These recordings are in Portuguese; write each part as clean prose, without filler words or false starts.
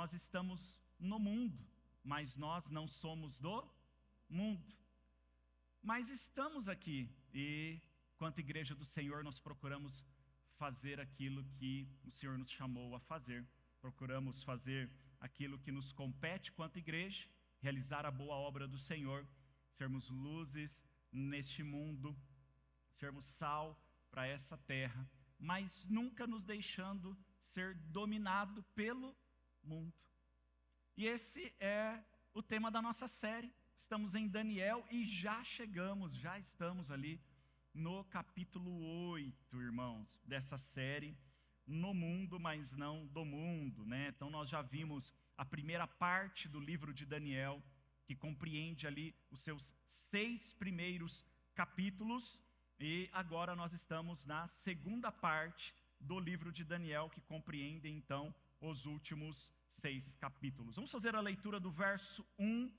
nós estamos no mundo, mas nós não somos do mundo. Mas estamos aqui e, quanto igreja do Senhor, nós procuramos fazer aquilo que o Senhor nos chamou a fazer. Procuramos fazer aquilo que nos compete quanto igreja, realizar a boa obra do Senhor, sermos luzes neste mundo, sermos sal para essa terra, mas nunca nos deixando ser dominado pelo mundo. E esse é o tema da nossa série. Estamos em Daniel e já estamos ali no capítulo 8, irmãos, dessa série, no mundo, mas não do mundo, né? Então nós já vimos a primeira parte do livro de Daniel, que compreende ali os seus 6 primeiros capítulos, e agora nós estamos na segunda parte do livro de Daniel, que compreende então os últimos 6 capítulos. Vamos fazer a leitura do verso 1,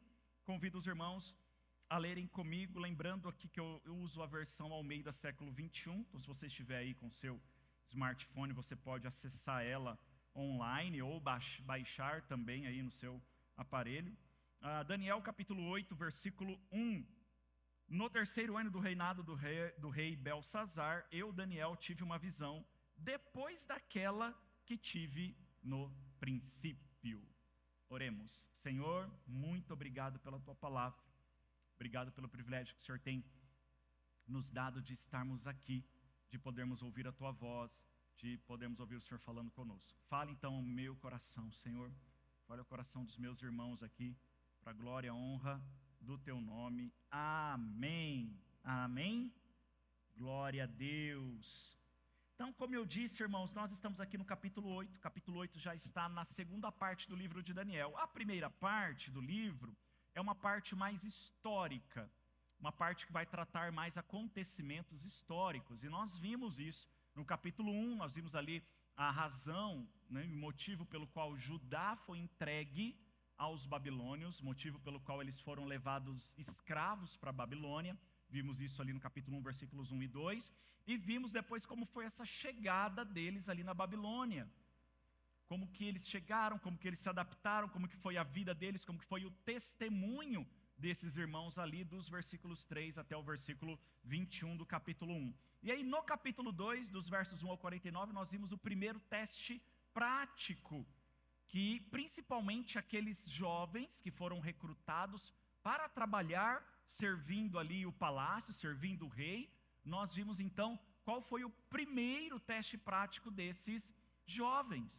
convido os irmãos a lerem comigo, lembrando aqui que eu uso a versão Almeida século 21, então se você estiver aí com seu smartphone, você pode acessar ela online ou baixar também aí no seu aparelho. Daniel capítulo 8, versículo 1. No terceiro ano do reinado do rei Belsazar, eu, Daniel, tive uma visão, depois daquela que tive no princípio. Oremos. Senhor, muito obrigado pela Tua palavra. Obrigado pelo privilégio que o Senhor tem nos dado de estarmos aqui, de podermos ouvir a Tua voz, de podermos ouvir o Senhor falando conosco. Fala então o meu coração, Senhor. Fale o coração dos meus irmãos aqui, para a glória e a honra do Teu nome. Amém. Amém. Glória a Deus. Então, como eu disse, irmãos, nós estamos aqui no capítulo 8. O capítulo 8 já está na segunda parte do livro de Daniel. A primeira parte do livro é uma parte mais histórica, uma parte que vai tratar mais acontecimentos históricos. E nós vimos isso no capítulo 1, nós vimos ali a razão, né, o motivo pelo qual Judá foi entregue aos babilônios, motivo pelo qual eles foram levados escravos para a Babilônia. Vimos isso ali no capítulo 1, versículos 1 e 2. E vimos depois como foi essa chegada deles ali na Babilônia. Como que eles chegaram, como que eles se adaptaram, como que foi a vida deles, como que foi o testemunho desses irmãos ali, dos versículos 3 até o versículo 21 do capítulo 1. E aí no capítulo 2, dos versos 1 ao 49, nós vimos o primeiro teste prático, que principalmente aqueles jovens que foram recrutados para trabalhar, servindo ali o palácio, servindo o rei, nós vimos então qual foi o primeiro teste prático desses jovens.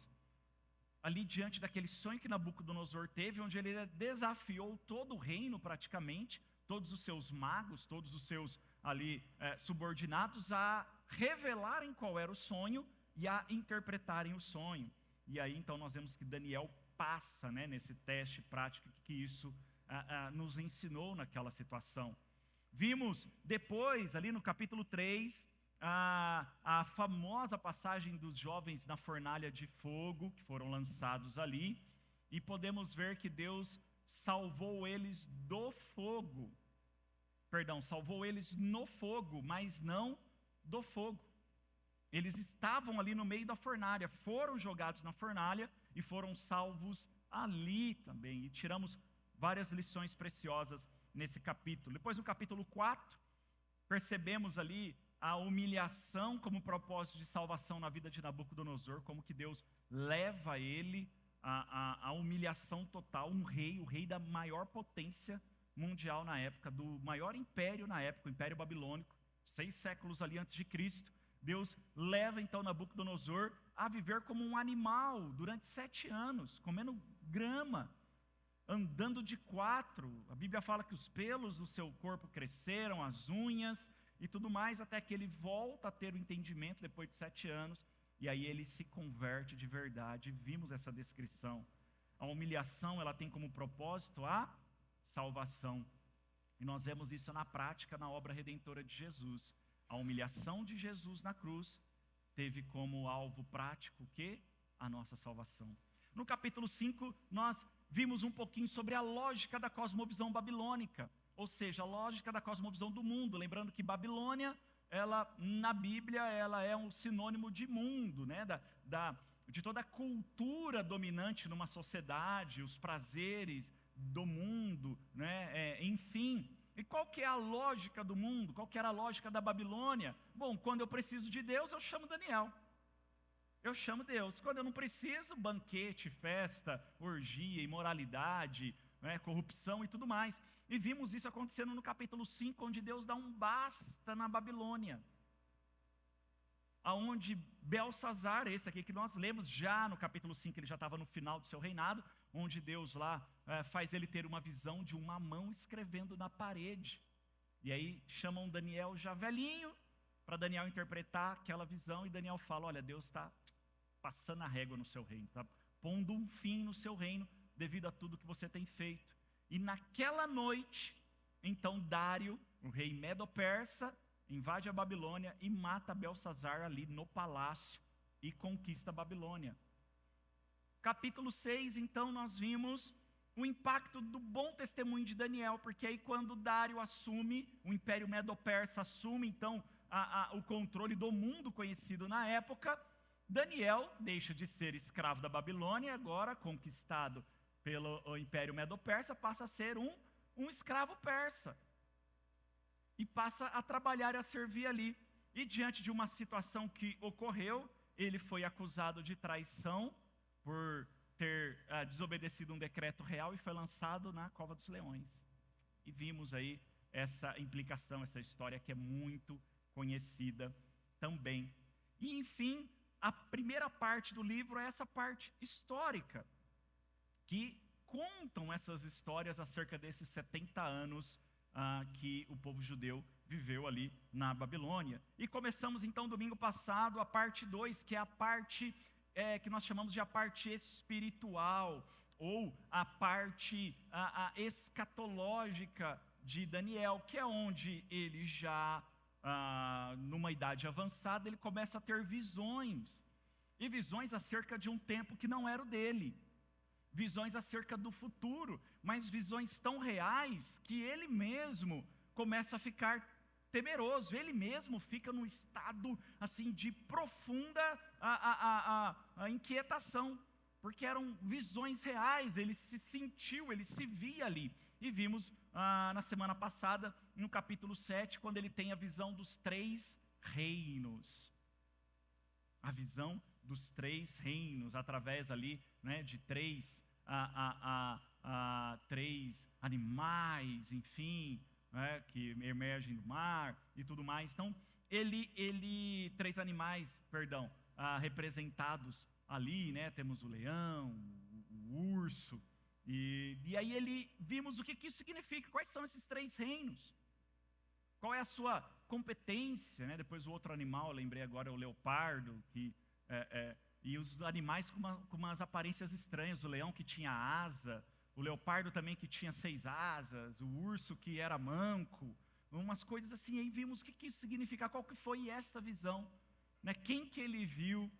Ali diante daquele sonho que Nabucodonosor teve, onde ele desafiou todo o reino praticamente, todos os seus magos, todos os seus ali subordinados a revelarem qual era o sonho e a interpretarem o sonho. E aí então nós vemos que Daniel passa, né, nesse teste prático que isso nos ensinou naquela situação. Vimos depois ali no capítulo 3, a famosa passagem dos jovens na fornalha de fogo, que foram lançados ali, e podemos ver que Deus salvou eles do fogo, salvou eles no fogo, mas não do fogo. Eles estavam ali no meio da fornalha, foram jogados na fornalha e foram salvos ali também, e tiramos várias lições preciosas nesse capítulo. Depois no capítulo 4, percebemos ali a humilhação como propósito de salvação na vida de Nabucodonosor, como que Deus leva ele à humilhação total, o rei da maior potência mundial na época, do maior império na época, o Império Babilônico, 6 séculos ali antes de Cristo. Deus leva então Nabucodonosor a viver como um animal durante 7 anos, comendo grama, andando de 4. A Bíblia fala que os pelos do seu corpo cresceram, as unhas e tudo mais, até que ele volta a ter o entendimento depois de 7 anos, e aí ele se converte de verdade. Vimos essa descrição. A humilhação, ela tem como propósito a salvação, e nós vemos isso na prática na obra redentora de Jesus. A humilhação de Jesus na cruz teve como alvo prático o quê? A nossa salvação. No capítulo 5, nós vimos um pouquinho sobre a lógica da cosmovisão babilônica, ou seja, a lógica da cosmovisão do mundo. Lembrando que Babilônia ela, na Bíblia, ela é um sinônimo de mundo, né? De toda a cultura dominante numa sociedade, os prazeres do mundo, né? Enfim. E qual que é a lógica do mundo? Qual que era a lógica da Babilônia? Bom, quando eu preciso de Deus, eu chamo Daniel. Eu chamo Deus. Quando eu não preciso, banquete, festa, orgia, imoralidade, né, corrupção e tudo mais. E vimos isso acontecendo no capítulo 5, onde Deus dá um basta na Babilônia. Aonde Belsazar, esse aqui que nós lemos já no capítulo 5, ele já estava no final do seu reinado, onde Deus lá faz ele ter uma visão de uma mão escrevendo na parede. E aí chamam Daniel já velhinho, para Daniel interpretar aquela visão, e Daniel fala, olha, Deus está passando a régua no seu reino, está pondo um fim no seu reino, devido a tudo que você tem feito. E naquela noite, então Dário, o rei Medo-Persa, invade a Babilônia e mata Belsazar ali no palácio e conquista a Babilônia. Capítulo 6, então, nós vimos o impacto do bom testemunho de Daniel, porque aí quando Dário assume, o Império Medo-Persa assume, então, o controle do mundo conhecido na época, Daniel deixa de ser escravo da Babilônia, agora conquistado pelo Império Medo-Persa, passa a ser um escravo persa. E passa a trabalhar e a servir ali. E diante de uma situação que ocorreu, ele foi acusado de traição por ter desobedecido um decreto real e foi lançado na cova dos leões. E vimos aí essa implicação, essa história que é muito conhecida também. E enfim, a primeira parte do livro é essa parte histórica, que contam essas histórias acerca desses 70 anos que o povo judeu viveu ali na Babilônia. E começamos então domingo passado a parte 2, que é a parte que nós chamamos de a parte espiritual, ou a parte escatológica de Daniel, que é onde ele já, numa idade avançada, ele começa a ter visões, e visões acerca de um tempo que não era o dele, visões acerca do futuro, mas visões tão reais que ele mesmo começa a ficar temeroso, ele mesmo fica num estado assim de profunda inquietação, porque eram visões reais, ele se sentiu, ele se via ali. E vimos na semana passada, no capítulo 7, quando ele tem a visão dos 3 reinos. A visão dos 3 reinos, através ali, né, de 3 animais, enfim, né, que emergem do mar e tudo mais. Então, 3 animais, representados ali, né, temos o leão, o urso, e aí vimos o que isso significa, quais são esses 3 reinos, qual é a sua competência, né? Depois o outro animal, lembrei agora, o leopardo, e os animais com umas aparências estranhas, o leão que tinha asa, o leopardo também que tinha 6 asas, o urso que era manco, umas coisas assim. Aí vimos o que isso significa, qual que foi essa visão, né? Quem que ele viu,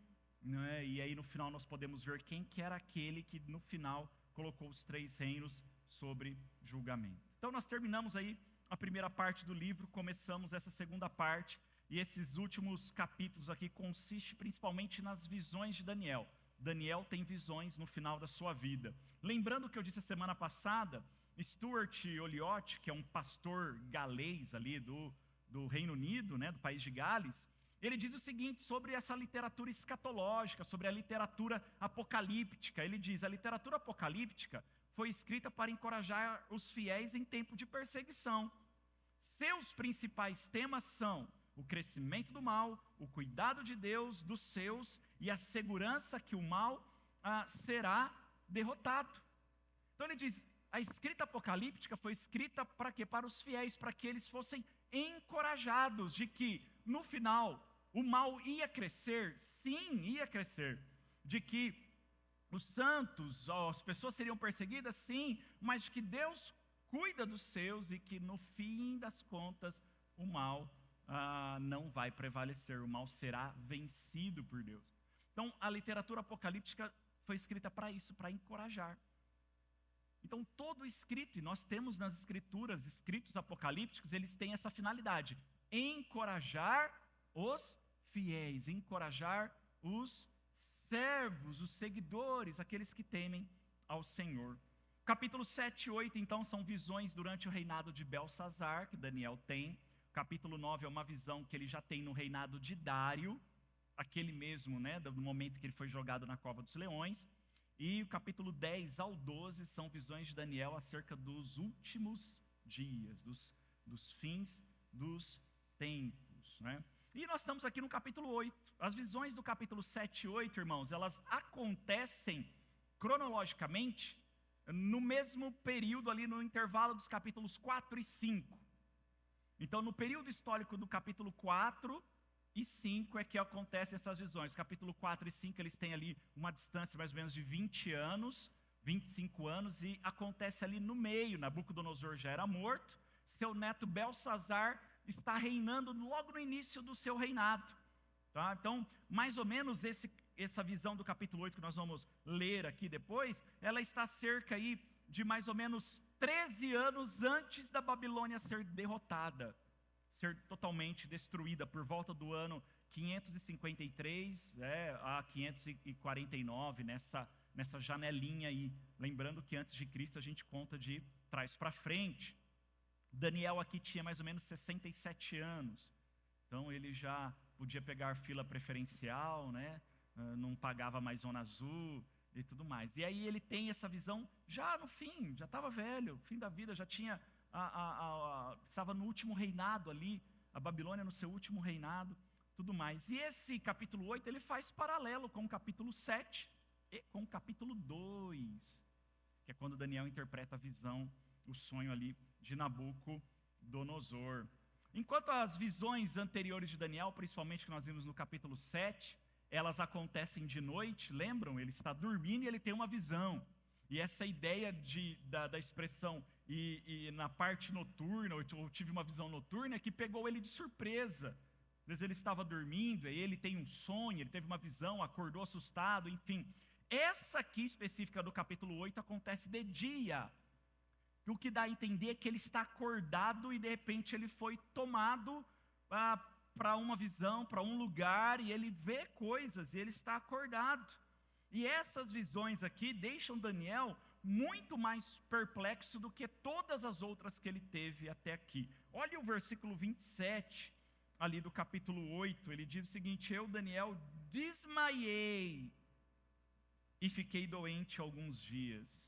né? E aí no final nós podemos ver quem que era aquele que no final colocou os 3 reinos sobre julgamento. Então nós terminamos aí a primeira parte do livro, começamos essa segunda parte, e esses últimos capítulos aqui consistem principalmente nas visões de Daniel. Daniel tem visões no final da sua vida. Lembrando o que eu disse a semana passada, Stuart Olyott, que é um pastor galês ali do Reino Unido, né, do país de Gales, ele diz o seguinte sobre essa literatura escatológica, sobre a literatura apocalíptica. Ele diz, a literatura apocalíptica foi escrita para encorajar os fiéis em tempo de perseguição. Seus principais temas são o crescimento do mal, o cuidado de Deus dos seus e a segurança que o mal será derrotado. Então ele diz, a escrita apocalíptica foi escrita para quê? Para os fiéis, para que eles fossem encorajados de que no final o mal ia crescer, sim, ia crescer, de que os santos, as pessoas seriam perseguidas, sim, mas que Deus cuida dos seus e que no fim das contas o mal não vai prevalecer, o mal será vencido por Deus. Então a literatura apocalíptica foi escrita para isso, para encorajar. Então todo escrito, e nós temos nas escrituras, escritos apocalípticos, eles têm essa finalidade, encorajar os fiéis, encorajar os servos, os seguidores, aqueles que temem ao Senhor. Capítulo 7 e 8, então, são visões durante o reinado de Belsazar, que Daniel tem. Capítulo 9 é uma visão que ele já tem no reinado de Dário, aquele mesmo, né, do momento que ele foi jogado na cova dos leões. E o capítulo 10 ao 12 são visões de Daniel acerca dos últimos dias, dos fins dos tempos, né? E nós estamos aqui no capítulo 8. As visões do capítulo 7 e 8, irmãos, elas acontecem cronologicamente no mesmo período ali, no intervalo dos capítulos 4 e 5. Então, no período histórico do capítulo 4 e 5 é que acontecem essas visões. Capítulo 4 e 5, eles têm ali uma distância mais ou menos de 20 anos, 25 anos, e acontece ali no meio. Nabucodonosor já era morto, seu neto Belsazar está reinando logo no início do seu reinado. Tá? Então, mais ou menos essa visão do capítulo 8 que nós vamos ler aqui depois, ela está cerca aí de mais ou menos 13 anos antes da Babilônia ser derrotada, ser totalmente destruída, por volta do ano 553 a 549, nessa janelinha aí. Lembrando que antes de Cristo a gente conta de trás para frente. Daniel aqui tinha mais ou menos 67 anos, então ele já podia pegar fila preferencial, né? Não pagava mais zona azul e tudo mais. E aí ele tem essa visão já no fim, já estava velho, fim da vida, já tinha, estava no último reinado ali, a Babilônia no seu último reinado, tudo mais. E esse capítulo 8, ele faz paralelo com o capítulo 7 e com o capítulo 2, que é quando Daniel interpreta a visão, o sonho ali de Nabucodonosor. Enquanto as visões anteriores de Daniel, principalmente que nós vimos no capítulo 7, elas acontecem de noite, lembram? Ele está dormindo e ele tem uma visão. E essa ideia da expressão, e na parte noturna, ou tive uma visão noturna, que pegou ele de surpresa. Às vezes ele estava dormindo, e ele tem um sonho, ele teve uma visão, acordou assustado, enfim. Essa aqui específica do capítulo 8 acontece de dia. O que dá a entender é que ele está acordado e de repente ele foi tomado para uma visão, para um lugar, e ele vê coisas, e ele está acordado. E essas visões aqui deixam Daniel muito mais perplexo do que todas as outras que ele teve até aqui. Olha o versículo 27, ali do capítulo 8, ele diz o seguinte: eu, Daniel, desmaiei e fiquei doente alguns dias.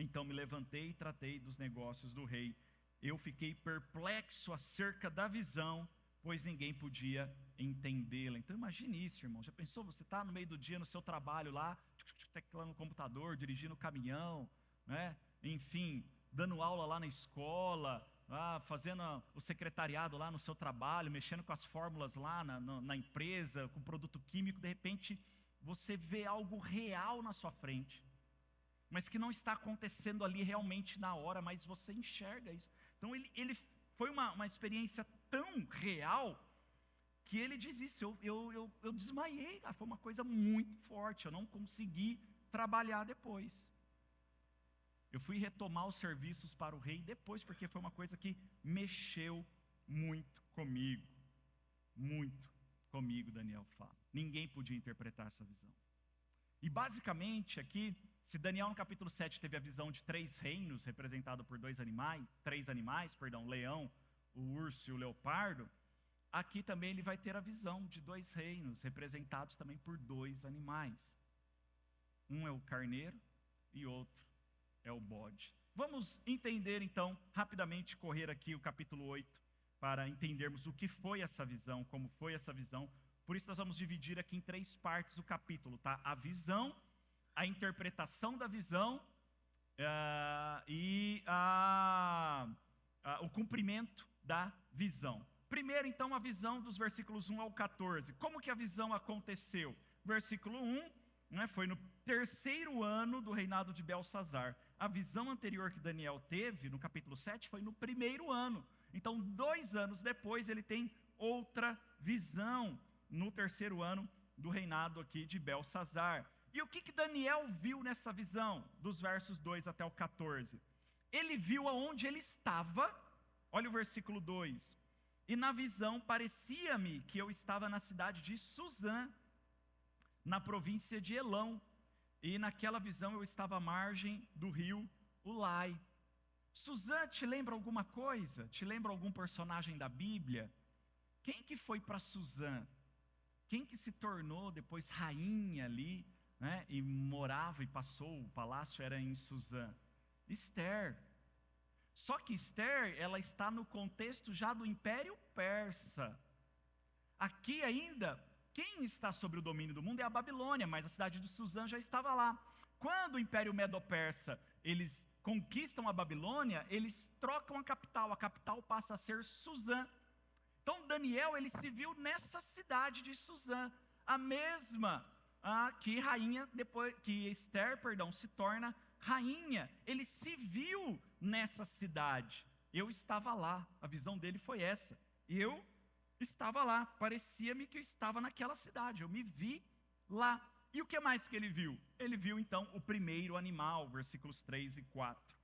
Então me levantei e tratei dos negócios do rei. Eu fiquei perplexo acerca da visão, pois ninguém podia entendê-la. Então imagine isso, irmão. Já pensou, você está no meio do dia no seu trabalho lá, teclando no computador, dirigindo o caminhão, né? Enfim, dando aula lá na escola, fazendo o secretariado lá no seu trabalho, mexendo com as fórmulas lá na empresa, com produto químico. De repente você vê algo real na sua frente, mas que não está acontecendo ali realmente na hora, mas você enxerga isso. Então ele foi uma experiência tão real, que ele diz isso, eu desmaiei, foi uma coisa muito forte, eu não consegui trabalhar depois. Eu fui retomar os serviços para o rei depois, porque foi uma coisa que mexeu muito comigo, Daniel fala. Ninguém podia interpretar essa visão. E basicamente aqui, se Daniel no capítulo 7 teve a visão de 3 reinos, representado por 3 animais, o leão, o urso e o leopardo, aqui também ele vai ter a visão de 2 reinos, representados também por 2 animais. Um é o carneiro e outro é o bode. Vamos entender então, rapidamente, correr aqui o capítulo 8, para entendermos o que foi essa visão, como foi essa visão. Por isso nós vamos dividir aqui em 3 partes o capítulo, tá? A visão, a interpretação da visão e o cumprimento da visão. Primeiro, então, a visão dos versículos 1 ao 14. Como que a visão aconteceu? Versículo 1, né, foi no 3º ano do reinado de Belsazar. A visão anterior que Daniel teve, no capítulo 7, foi no 1º ano. Então, 2 anos depois, ele tem outra visão, no 3º ano do reinado aqui de Belsazar. E o que Daniel viu nessa visão, dos versos 2 até o 14? Ele viu aonde ele estava, olha o versículo 2, e na visão parecia-me que eu estava na cidade de Suzã, na província de Elão, e naquela visão eu estava à margem do rio Ulai. Suzã te lembra alguma coisa? Te lembra algum personagem da Bíblia? Quem que foi para Suzã? Quem que se tornou depois rainha ali, né? E morava e passou, o palácio era em Suzã? Esther. Só que Esther, ela está no contexto já do Império Persa. Aqui ainda, quem está sobre o domínio do mundo é a Babilônia, mas a cidade de Suzã já estava lá. Quando o Império Medo-Persa, eles conquistam a Babilônia, eles trocam a capital passa a ser Suzã. Então Daniel, ele se viu nessa cidade de Suzã, a mesma que Esther, se torna rainha. Ele se viu nessa cidade. Eu estava lá, a visão dele foi essa. Eu estava lá, parecia-me que eu estava naquela cidade, eu me vi lá. E o que mais que ele viu? Ele viu então o primeiro animal, versículos 3 e 4.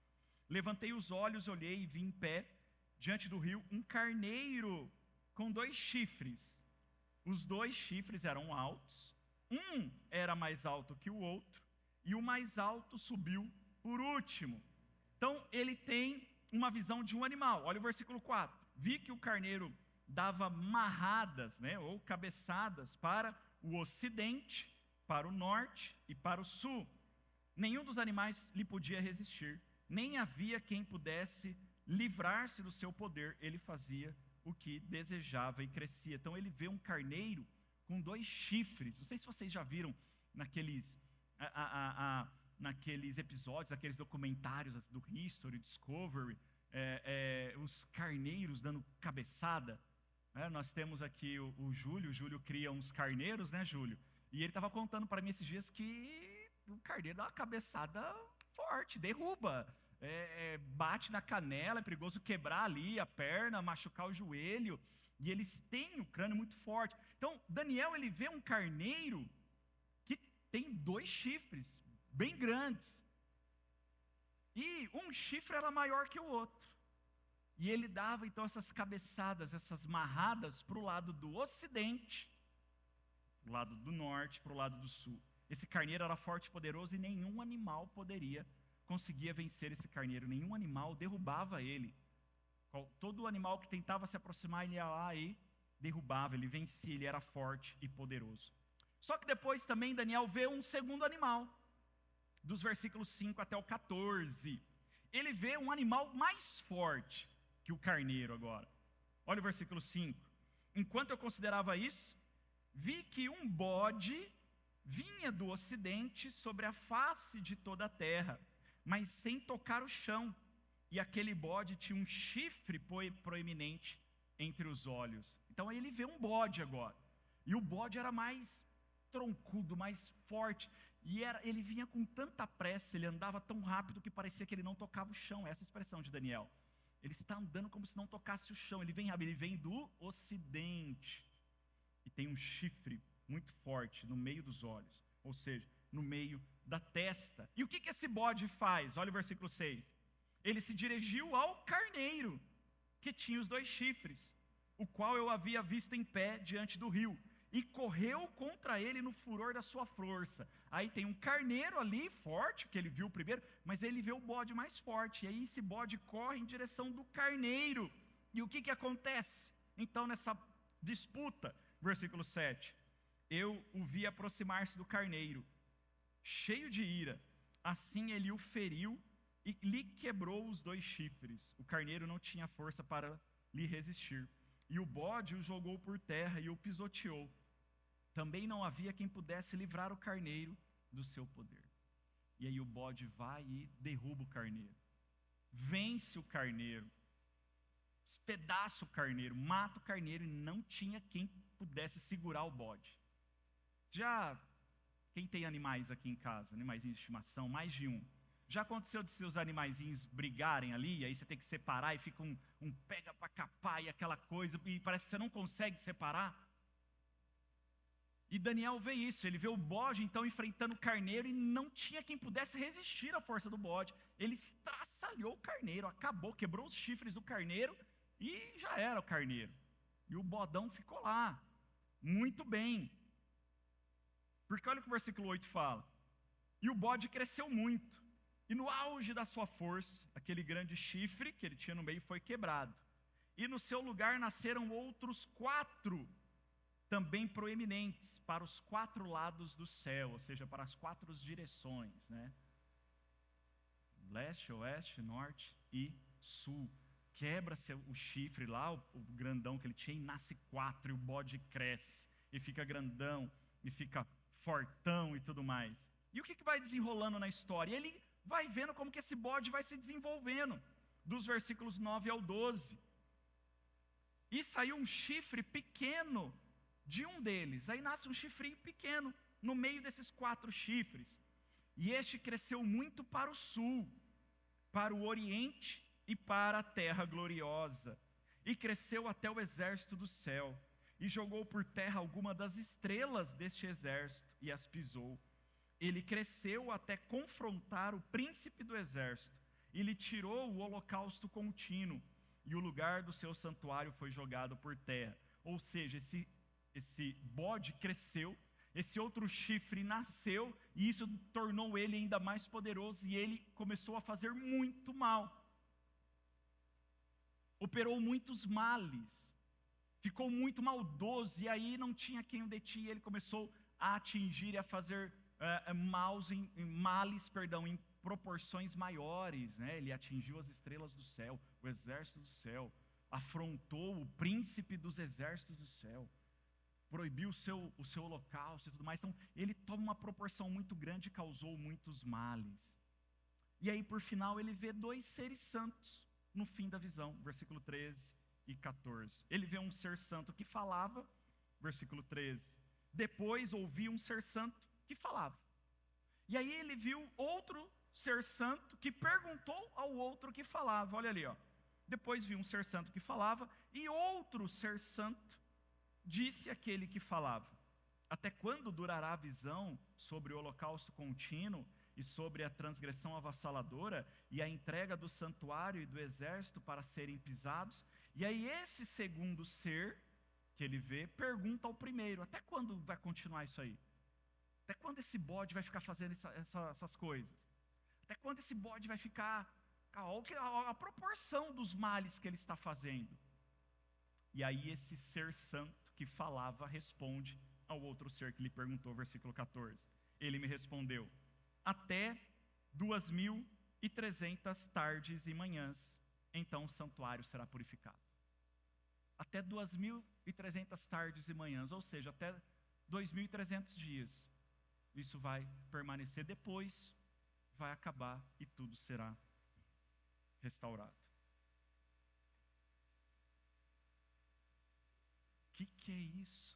Levantei os olhos, olhei e vi em pé, diante do rio, um carneiro com 2 chifres. Os 2 chifres eram altos, um era mais alto que o outro, e o mais alto subiu por último. Então ele tem uma visão de um animal. Olha o versículo 4. Vi que o carneiro dava marradas, ou cabeçadas para o ocidente, para o norte e para o sul. Nenhum dos animais lhe podia resistir, nem havia quem pudesse livrar-se do seu poder. Ele fazia o que desejava e crescia. Então ele vê um carneiro com 2 chifres. Não sei se vocês já viram naqueles episódios, aqueles documentários do History, Discovery, os carneiros dando cabeçada. Nós temos aqui o Júlio cria uns carneiros, né, Júlio? E ele estava contando para mim esses dias que o carneiro dá uma cabeçada forte, derruba, bate na canela, é perigoso quebrar ali a perna, machucar o joelho, e eles têm o crânio muito forte. Então, Daniel, ele vê um carneiro que tem 2 chifres, bem grandes, e um chifre era maior que o outro, e ele dava então essas cabeçadas, essas marradas para o lado do ocidente, para o lado do norte, para o lado do sul. Esse carneiro era forte e poderoso, e nenhum animal conseguia vencer esse carneiro, nenhum animal derrubava ele. Todo animal que tentava se aproximar, ele ia lá e derrubava, ele vencia, ele era forte e poderoso. Só que depois também Daniel vê um segundo animal, dos versículos 5 até o 14. Ele vê um animal mais forte que o carneiro agora. Olha o versículo 5. Enquanto eu considerava isso, vi que um bode vinha do ocidente sobre a face de toda a terra, mas sem tocar o chão, e aquele bode tinha um chifre proeminente entre os olhos. Então ele vê um bode agora, e o bode era mais troncudo, mais forte, e ele vinha com tanta pressa, ele andava tão rápido que parecia que ele não tocava o chão. Essa é a expressão de Daniel. Ele está andando como se não tocasse o chão, ele vem do ocidente, e tem um chifre muito forte no meio dos olhos, ou seja, no meio da testa. E o que esse bode faz? Olha o versículo 6. Ele se dirigiu ao carneiro, que tinha os 2 chifres, o qual eu havia visto em pé diante do rio, e correu contra ele no furor da sua força. Aí tem um carneiro ali, forte, que ele viu primeiro, mas ele vê o bode mais forte, e aí esse bode corre em direção do carneiro. E o que acontece? Então nessa disputa, versículo 7, eu o vi aproximar-se do carneiro, cheio de ira, assim ele o feriu e lhe quebrou os 2 chifres. O carneiro não tinha força para lhe resistir, e o bode o jogou por terra e o pisoteou. Também não havia quem pudesse livrar o carneiro do seu poder. E aí o bode vai e derruba o carneiro, vence o carneiro, despedaça o carneiro, mata o carneiro, e não tinha quem pudesse segurar o bode. Quem tem animais aqui em casa, animaizinhos de estimação, mais de um, já aconteceu de seus animaizinhos brigarem ali, e aí você tem que separar, e fica um pega para capar, e aquela coisa, e parece que você não consegue separar? E Daniel vê isso, ele vê o bode então enfrentando o carneiro, e não tinha quem pudesse resistir à força do bode. Ele estraçalhou o carneiro, acabou, quebrou os chifres do carneiro, e já era o carneiro. E o bodão ficou lá, muito bem. Porque olha o que o versículo 8 fala. E o bode cresceu muito, e no auge da sua força, aquele grande chifre que ele tinha no meio foi quebrado. E no seu lugar nasceram outros 4, também proeminentes, para os 4 lados do céu, ou seja, para as 4 direções, né? Leste, oeste, norte e sul. Quebra-se o chifre lá, o grandão que ele tinha, e nasce 4, e o bode cresce, e fica grandão, e fica fortão e tudo mais. E o que vai desenrolando na história? Ele vai vendo como que esse bode vai se desenvolvendo, dos versículos 9 ao 12. E saiu um chifre pequeno de um deles, aí nasce um chifrinho pequeno, no meio desses 4 chifres. E este cresceu muito para o sul, para o oriente e para a terra gloriosa, e cresceu até o exército do céu, e jogou por terra alguma das estrelas deste exército, e as pisou. Ele cresceu até confrontar o príncipe do exército, e lhe tirou o holocausto contínuo, e o lugar do seu santuário foi jogado por terra. Ou seja, esse bode cresceu, esse outro chifre nasceu, e isso tornou ele ainda mais poderoso, e ele começou a fazer muito mal. Operou muitos males, ficou muito maldoso, e aí não tinha quem o detinha, ele começou a atingir e a fazer males em proporções maiores, né? Ele atingiu as estrelas do céu, o exército do céu, afrontou o príncipe dos exércitos do céu, proibiu o seu holocausto e tudo mais. Então, ele toma uma proporção muito grande e causou muitos males. E aí, por final, ele vê 2 seres santos no fim da visão, versículo 13 e 14. Ele vê um ser santo que falava, versículo 13. Depois ouviu um ser santo que falava. E aí ele viu outro ser santo que perguntou ao outro que falava. Olha ali, ó. Depois viu um ser santo que falava, e outro ser santo disse àquele que falava: até quando durará a visão sobre o holocausto contínuo e sobre a transgressão avassaladora e a entrega do santuário e do exército para serem pisados? E aí esse segundo ser que ele vê pergunta ao primeiro: até quando vai continuar isso aí? Até quando esse bode vai ficar fazendo essas coisas? Até quando esse bode vai ficar... a proporção dos males que ele está fazendo. E aí esse ser santo que falava responde ao outro ser que lhe perguntou, versículo 14. Ele me respondeu: até 2.300 tardes e manhãs, então o santuário será purificado. Até 2.300 tardes e manhãs, ou seja, até 2.300 dias. Isso vai permanecer, depois vai acabar e tudo será restaurado. Que é isso?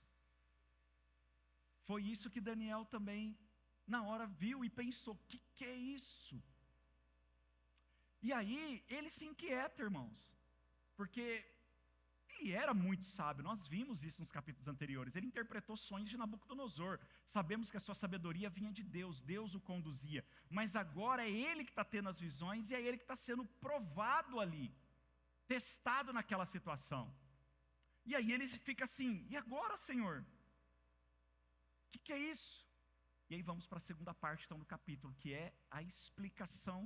Foi isso que Daniel também, na hora, viu e pensou: que é isso? E aí, ele se inquieta, irmãos, porque ele era muito sábio, nós vimos isso nos capítulos anteriores. Ele interpretou sonhos de Nabucodonosor, sabemos que a sua sabedoria vinha de Deus, Deus o conduzia, mas agora é ele que está tendo as visões, e é ele que está sendo provado ali, testado naquela situação. E aí ele fica assim: e agora, Senhor? Que é isso? E aí vamos para a segunda parte então do capítulo, que é a explicação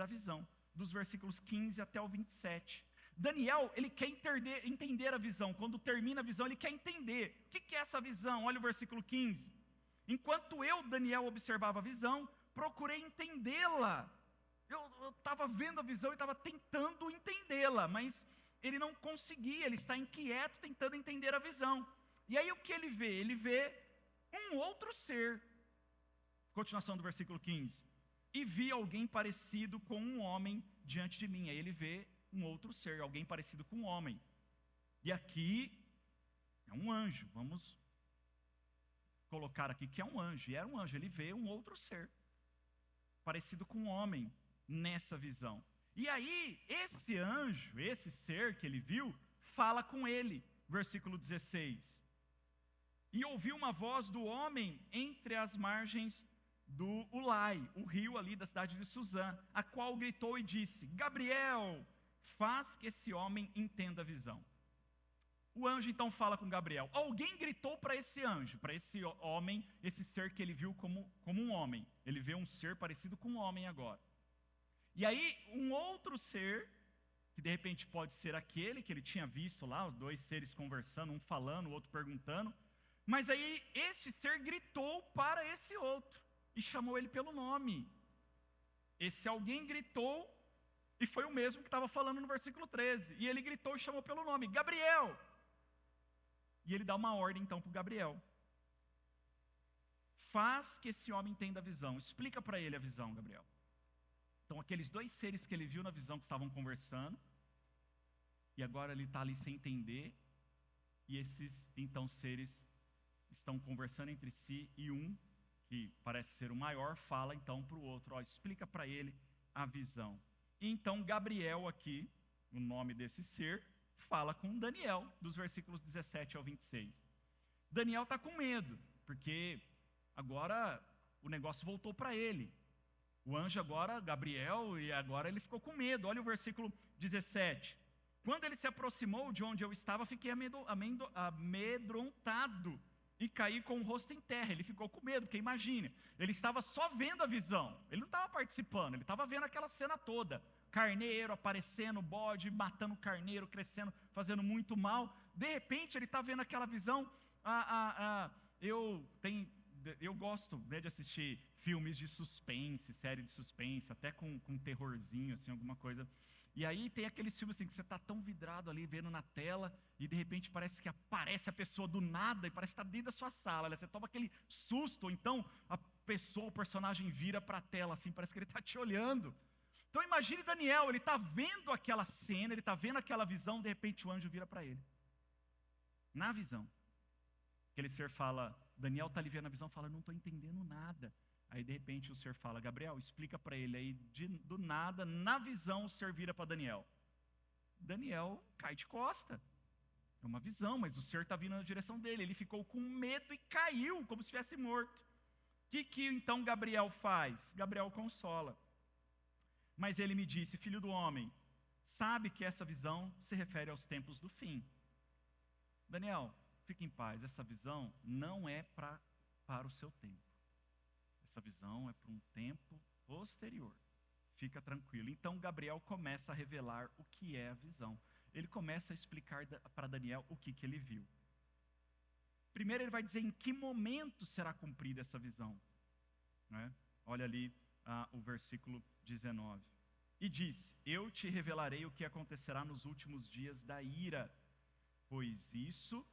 da visão, dos versículos 15 até o 27. Daniel, ele quer entender a visão. Quando termina a visão, ele quer entender. O que é essa visão? Olha o versículo 15. Enquanto eu, Daniel, observava a visão, procurei entendê-la. Eu estava vendo a visão e estava tentando entendê-la, mas ele não conseguia, ele está inquieto tentando entender a visão. E aí o que ele vê? Ele vê um outro ser. Continuação do versículo 15. E vi alguém parecido com um homem diante de mim. Aí ele vê um outro ser, alguém parecido com um homem. E aqui é um anjo, vamos colocar aqui que é um anjo, e era um anjo. Ele vê um outro ser, parecido com um homem, nessa visão. E aí, esse anjo, esse ser que ele viu, fala com ele, versículo 16. E ouviu uma voz do homem entre as margens do Ulai, o rio ali da cidade de Suzã, a qual gritou e disse: Gabriel, faz que esse homem entenda a visão. O anjo então fala com Gabriel. Alguém gritou para esse anjo, para esse homem, esse ser que ele viu como um homem. Ele vê um ser parecido com um homem agora. E aí, um outro ser, que de repente pode ser aquele que ele tinha visto lá, os dois seres conversando, um falando, o outro perguntando. Mas aí, esse ser gritou para esse outro e chamou ele pelo nome. Esse alguém gritou, e foi o mesmo que estava falando no versículo 13. E ele gritou e chamou pelo nome: Gabriel! E ele dá uma ordem então para o Gabriel. Faz que esse homem entenda a visão. Explica para ele a visão, Gabriel. Então aqueles dois seres que ele viu na visão que estavam conversando, e agora ele está ali sem entender, e esses então seres estão conversando entre si, e um, que parece ser o maior, fala então para o outro, explica para ele a visão. E então Gabriel aqui, o nome desse ser, fala com Daniel, dos versículos 17 ao 26. Daniel está com medo, porque agora o negócio voltou para ele. O anjo agora, Gabriel, e agora ele ficou com medo. Olha o versículo 17. Quando ele se aproximou de onde eu estava, fiquei amedrontado e caí com o rosto em terra. Ele ficou com medo, porque imagine, ele estava só vendo a visão, ele não estava participando, ele estava vendo aquela cena toda. Carneiro aparecendo, bode, matando carneiro, crescendo, fazendo muito mal. De repente ele está vendo aquela visão. Eu gosto, né, de assistir filmes de suspense, série de suspense, até com terrorzinho, assim, alguma coisa. E aí tem aqueles filmes assim, que você está tão vidrado ali, vendo na tela, e de repente parece que aparece a pessoa do nada, e parece que está dentro da sua sala, né? Você toma aquele susto, ou então a pessoa, o personagem vira para a tela, assim, parece que ele está te olhando. Então imagine Daniel, ele está vendo aquela cena, ele está vendo aquela visão, de repente o anjo vira para ele. Na visão. Aquele ser fala, Daniel está ali vendo a visão, fala, não estou entendendo nada. Aí de repente o ser fala, Gabriel, explica para ele. Aí do nada, na visão, o ser vira para Daniel. Daniel cai de costa. É uma visão, mas o ser está vindo na direção dele. Ele ficou com medo e caiu, como se estivesse morto. O que então Gabriel faz? Gabriel consola. Mas ele me disse, filho do homem, sabe que essa visão se refere aos tempos do fim. Daniel, fique em paz, essa visão não é para o seu tempo. Essa visão é para um tempo posterior. Fica tranquilo. Então Gabriel começa a revelar o que é a visão. Ele começa a explicar para Daniel o que ele viu. Primeiro ele vai dizer em que momento será cumprida essa visão. Né? Olha ali o versículo 19. E diz, eu te revelarei o que acontecerá nos últimos dias da ira, pois isso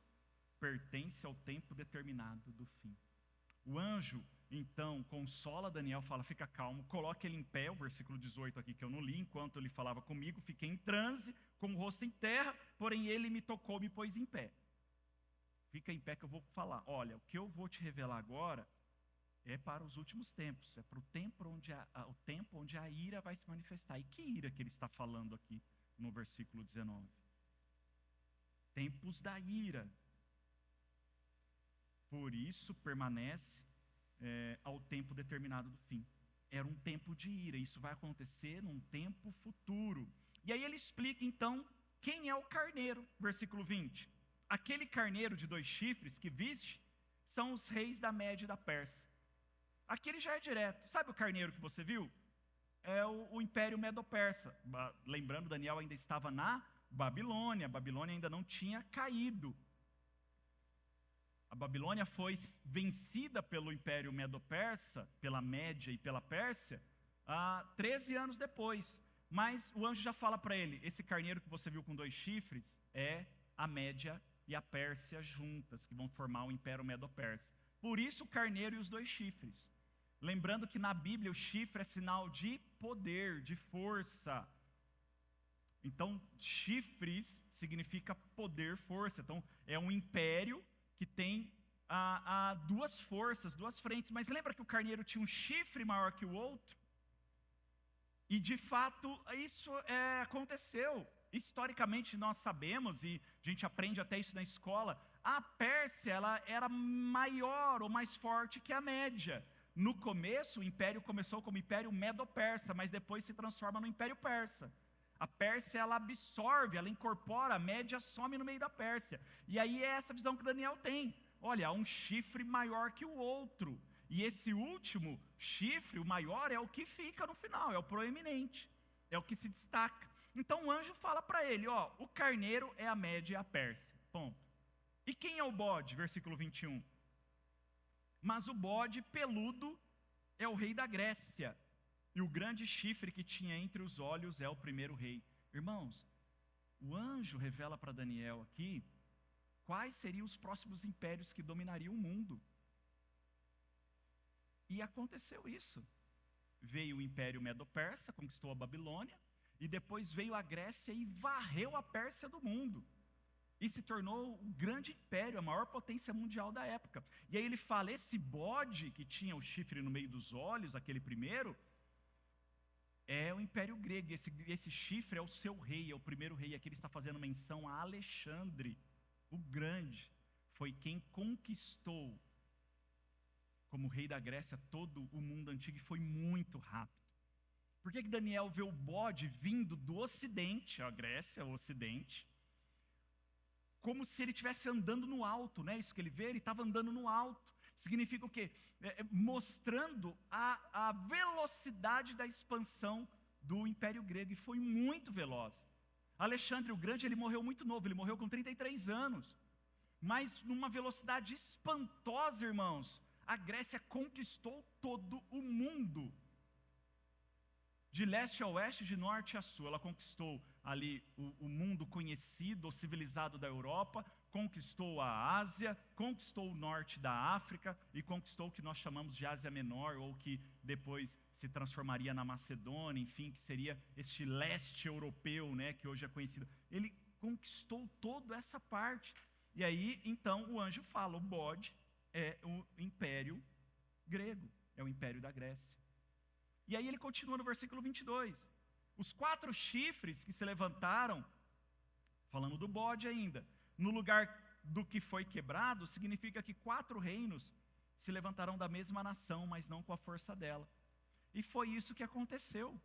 pertence ao tempo determinado do fim. O anjo, então, consola Daniel, fala, fica calmo, coloca ele em pé, o versículo 18 aqui que eu não li, enquanto ele falava comigo, fiquei em transe, com o rosto em terra, porém ele me tocou, me pôs em pé. Fica em pé que eu vou falar, olha, o que eu vou te revelar agora é para os últimos tempos, é para o tempo onde a ira vai se manifestar. E que ira que ele está falando aqui no versículo 19? Tempos da ira. Por isso permanece ao tempo determinado do fim. Era um tempo de ira, isso vai acontecer num tempo futuro. E aí ele explica então quem é o carneiro, versículo 20. Aquele carneiro de 2 chifres que viste são os reis da Média e da Pérsia. Aqui ele já é direto. Sabe o carneiro que você viu? É o Império Medo-Persa. Lembrando, Daniel ainda estava na Babilônia. A Babilônia ainda não tinha caído. A Babilônia foi vencida pelo Império Medo-Persa, pela Média e pela Pérsia, 13 anos depois. Mas o anjo já fala para ele, esse carneiro que você viu com 2 chifres é a Média e a Pérsia juntas, que vão formar o Império Medo-Persa. Por isso o carneiro e os 2 chifres. Lembrando que na Bíblia o chifre é sinal de poder, de força. Então, chifres significa poder, força. Então, é um império que tem 2 forças, 2 frentes. Mas lembra que o carneiro tinha um chifre maior que o outro? E de fato, isso aconteceu. Historicamente nós sabemos, e a gente aprende até isso na escola, a Pérsia ela era maior ou mais forte que a Média. No começo, o império começou como Império Medo-Persa, mas depois se transforma no Império Persa. A Pérsia, ela absorve, ela incorpora, a Média some no meio da Pérsia. E aí é essa visão que Daniel tem. Olha, há um chifre maior que o outro. E esse último chifre, o maior, é o que fica no final, é o proeminente, é o que se destaca. Então o anjo fala para ele, ó, o carneiro é a Média e a Pérsia. Ponto. E quem é o bode? Versículo 21. Mas o bode peludo é o rei da Grécia, e o grande chifre que tinha entre os olhos é o primeiro rei. Irmãos, o anjo revela para Daniel aqui quais seriam os próximos impérios que dominariam o mundo. E aconteceu isso. Veio o Império Medo-Persa, conquistou a Babilônia, e depois veio a Grécia e varreu a Pérsia do mundo. E se tornou um grande império, a maior potência mundial da época. E aí ele fala, esse bode que tinha o chifre no meio dos olhos, aquele primeiro, é o Império Grego. Esse chifre é o seu rei, é o primeiro rei. Aqui ele está fazendo menção a Alexandre, o Grande. Foi quem conquistou, como rei da Grécia, todo o mundo antigo, e foi muito rápido. Por que Daniel vê o bode vindo do ocidente, a Grécia, o ocidente, como se ele estivesse andando no alto, né? Isso que ele vê, ele estava andando no alto. Significa o quê? Mostrando a velocidade da expansão do Império Grego, e foi muito veloz. Alexandre o Grande, ele morreu muito novo, ele morreu com 33 anos, mas numa velocidade espantosa, irmãos. A Grécia conquistou todo o mundo, de leste a oeste, de norte a sul. Ela conquistou ali o mundo conhecido, ou civilizado da Europa, conquistou a Ásia, conquistou o norte da África, e conquistou o que nós chamamos de Ásia Menor, ou que depois se transformaria na Macedônia, enfim, que seria este leste europeu, né, que hoje é conhecido. Ele conquistou toda essa parte. E aí, então, o anjo fala, o bode é o Império Grego, é o Império da Grécia. E aí ele continua no versículo 22. Os 4 chifres que se levantaram, falando do bode ainda, no lugar do que foi quebrado, significa que 4 reinos se levantarão da mesma nação, mas não com a força dela. E foi isso que aconteceu.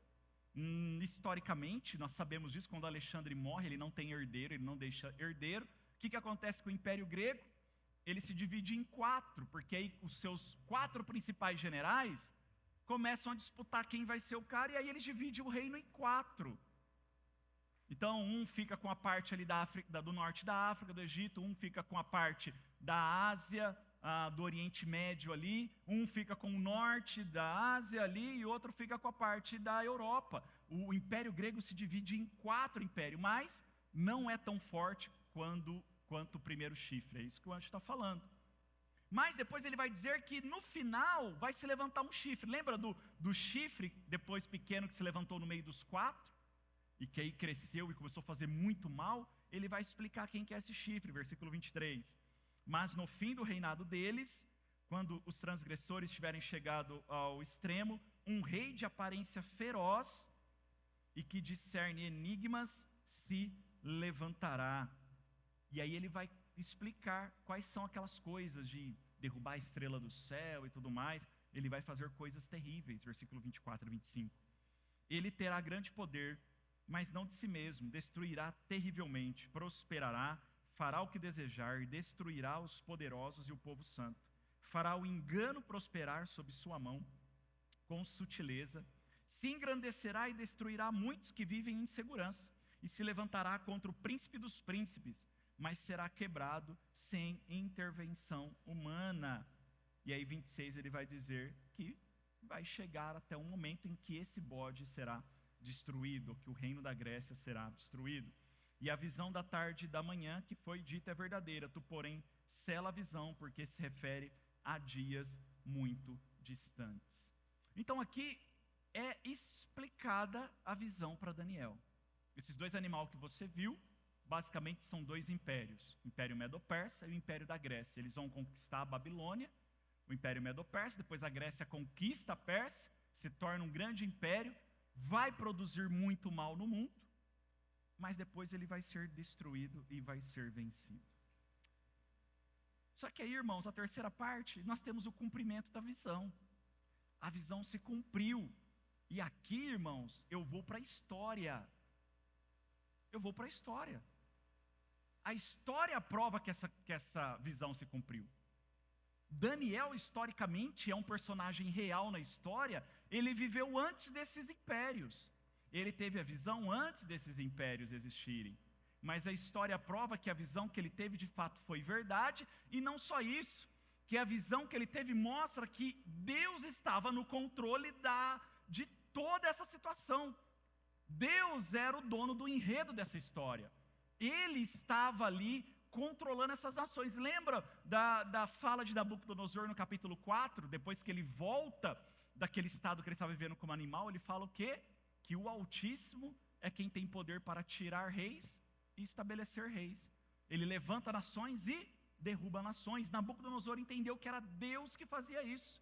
Historicamente, nós sabemos disso, quando Alexandre morre, ele não tem herdeiro, ele não deixa herdeiro. O que acontece com o Império Grego? Ele se divide em 4, porque aí os seus 4 principais generais começam a disputar quem vai ser o cara, e aí eles dividem o reino em 4. Então, um fica com a parte ali da África, do norte da África, do Egito, um fica com a parte da Ásia, do Oriente Médio ali, um fica com o norte da Ásia ali, e outro fica com a parte da Europa. O Império Grego se divide em 4 impérios, mas não é tão forte quanto o primeiro chifre, é isso que o anjo está falando. Mas depois ele vai dizer que no final vai se levantar um chifre. Lembra do chifre, depois pequeno, que se levantou no meio dos 4? E que aí cresceu e começou a fazer muito mal? Ele vai explicar quem que é esse chifre, versículo 23. Mas no fim do reinado deles, quando os transgressores tiverem chegado ao extremo, um rei de aparência feroz e que discerne enigmas se levantará. E aí ele vai explicar quais são aquelas coisas de derrubar a estrela do céu e tudo mais. Ele vai fazer coisas terríveis, versículo 24 e 25. Ele terá grande poder, mas não de si mesmo, destruirá terrivelmente, prosperará, fará o que desejar, destruirá os poderosos e o povo santo. Fará o engano prosperar sob sua mão, com sutileza, se engrandecerá e destruirá muitos que vivem em segurança, e se levantará contra o príncipe dos príncipes, mas será quebrado sem intervenção humana. E aí 26 ele vai dizer que vai chegar até um momento em que esse bode será destruído, que o reino da Grécia será destruído. E a visão da tarde e da manhã que foi dita é verdadeira, tu porém sela a visão, porque se refere a dias muito distantes. Então aqui é explicada a visão para Daniel. Esses 2 animais que você viu, basicamente são 2 impérios, o Império Medo-Persa e o Império da Grécia. Eles vão conquistar a Babilônia, o Império Medo-Persa, depois a Grécia conquista a Pérsia, se torna um grande império, vai produzir muito mal no mundo, mas depois ele vai ser destruído e vai ser vencido. Só que aí, irmãos, a terceira parte, nós temos o cumprimento da visão. A visão se cumpriu. E aqui, irmãos, eu vou para a história. eu vou para a história. A história prova que essa visão se cumpriu. Daniel, historicamente, é um personagem real na história. Ele viveu antes desses impérios. Ele teve a visão antes desses impérios existirem. Mas a história prova que a visão que ele teve de fato foi verdade. E não só isso, que a visão que ele teve mostra que Deus estava no controle de toda essa situação. Deus era o dono do enredo dessa história. Ele estava ali controlando essas nações. Lembra da fala de Nabucodonosor no capítulo 4? Depois que ele volta daquele estado que ele estava vivendo como animal, ele fala o quê? Que o Altíssimo é quem tem poder para tirar reis e estabelecer reis. Ele levanta nações e derruba nações. Nabucodonosor entendeu que era Deus que fazia isso.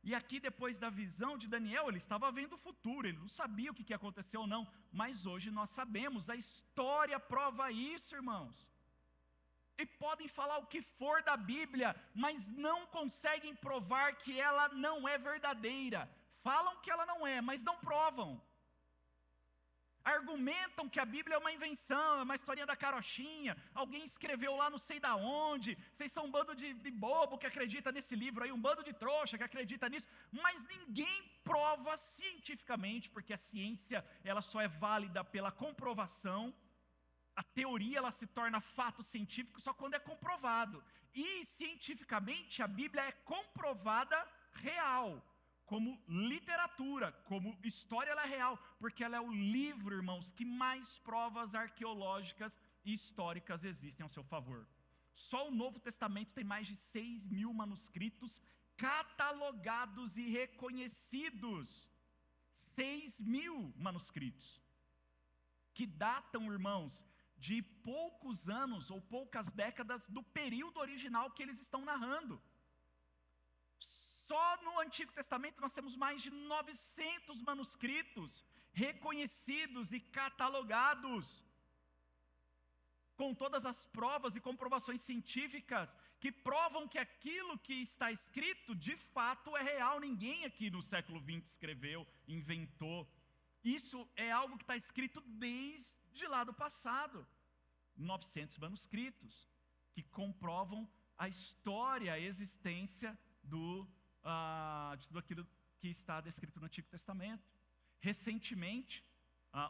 E aqui, depois da visão de Daniel, ele estava vendo o futuro, ele não sabia o que ia acontecer ou não, mas hoje nós sabemos, a história prova isso, irmãos. E podem falar o que for da Bíblia, mas não conseguem provar que ela não é verdadeira. Falam que ela não é, mas não provam. Argumentam que a Bíblia é uma invenção, é uma historinha da carochinha, alguém escreveu lá não sei da onde, vocês são um bando de bobo que acredita nesse livro aí, um bando de trouxa que acredita nisso, mas ninguém prova cientificamente, porque a ciência ela só é válida pela comprovação. A teoria ela se torna fato científico só quando é comprovado, e cientificamente a Bíblia é comprovada real, como literatura, como história ela é real, porque ela é o livro, irmãos, que mais provas arqueológicas e históricas existem ao seu favor. Só o Novo Testamento tem mais de 6.000 manuscritos catalogados e reconhecidos. 6.000 manuscritos, que datam, irmãos, de poucos anos ou poucas décadas do período original que eles estão narrando. Só no Antigo Testamento nós temos mais de 900 manuscritos reconhecidos e catalogados, com todas as provas e comprovações científicas que provam que aquilo que está escrito de fato é real. Ninguém aqui no século XX escreveu, inventou. Isso é algo que está escrito desde lá do passado. 900 manuscritos que comprovam a história, a existência de tudo aquilo que está descrito no Antigo Testamento. Recentemente,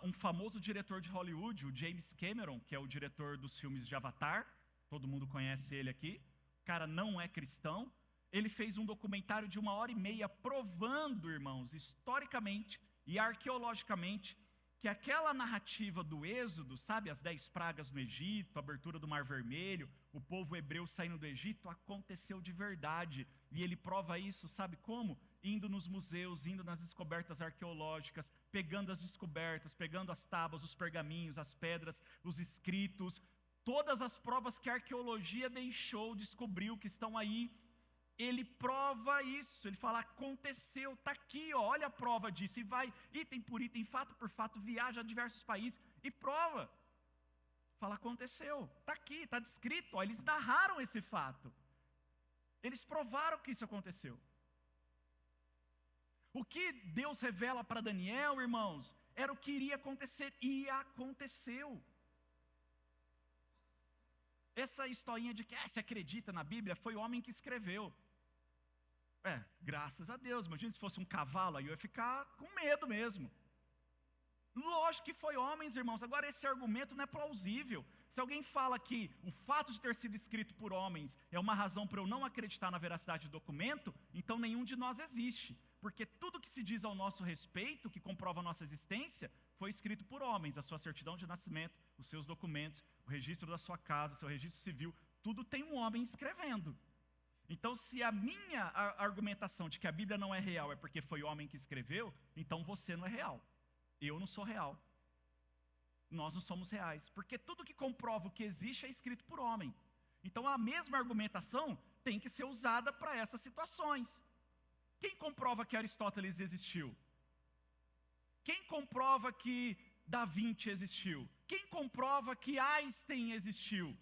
um famoso diretor de Hollywood, o James Cameron, que é o diretor dos filmes de Avatar, todo mundo conhece ele aqui, o cara não é cristão, ele fez um documentário de 1h30 provando, irmãos, historicamente e arqueologicamente, que aquela narrativa do Êxodo, sabe, as 10 pragas no Egito, a abertura do Mar Vermelho, o povo hebreu saindo do Egito, aconteceu de verdade. E ele prova isso, sabe como? Indo nos museus, indo nas descobertas arqueológicas, pegando as descobertas, pegando as tábuas, os pergaminhos, as pedras, os escritos, todas as provas que a arqueologia deixou, descobriu que estão aí. Ele prova isso, ele fala, aconteceu, está aqui, ó, olha a prova disso, e vai item por item, fato por fato, viaja a diversos países e prova. Fala, aconteceu, está aqui, está descrito, ó, eles narraram esse fato, eles provaram que isso aconteceu. O que Deus revela para Daniel, irmãos, era o que iria acontecer, e aconteceu. Essa historinha de que se acredita na Bíblia, foi o homem que escreveu. Graças a Deus, imagina se fosse um cavalo, aí eu ia ficar com medo mesmo. Lógico que foi homens, irmãos. Agora esse argumento não é plausível. Se alguém fala que o fato de ter sido escrito por homens é uma razão para eu não acreditar na veracidade do documento, então nenhum de nós existe. Porque tudo que se diz ao nosso respeito, que comprova a nossa existência, foi escrito por homens. A sua certidão de nascimento, os seus documentos, o registro da sua casa, seu registro civil, tudo tem um homem escrevendo. Então, se a minha argumentação de que a Bíblia não é real é porque foi o homem que escreveu, então você não é real. Eu não sou real. Nós não somos reais. Porque tudo que comprova o que existe é escrito por homem. Então, a mesma argumentação tem que ser usada para essas situações. Quem comprova que Aristóteles existiu? Quem comprova que Da Vinci existiu? Quem comprova que Einstein existiu?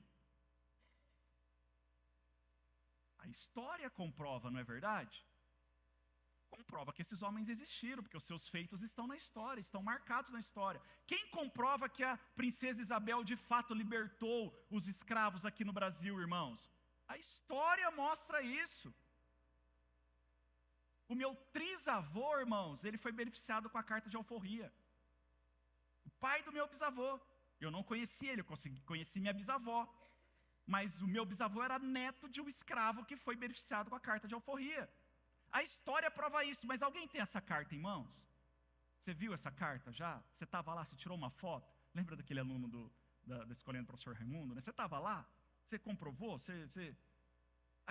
A história comprova, não é verdade? comprova que esses homens existiram, porque os seus feitos estão na história, estão marcados na história. Quem comprova que a princesa Isabel de fato libertou os escravos aqui no Brasil, irmãos? A história mostra isso. O meu trisavô, irmãos, ele foi beneficiado com a carta de alforria. O pai do meu bisavô. Eu não conheci ele, eu conheci minha bisavó. Mas o meu bisavô era neto de um escravo que foi beneficiado com a carta de alforria. A história prova isso, mas alguém tem essa carta em mãos? Você viu essa carta já? Você estava lá, você tirou uma foto? Lembra daquele aluno da escolinha do professor Raimundo? Né? Você estava lá? Você comprovou?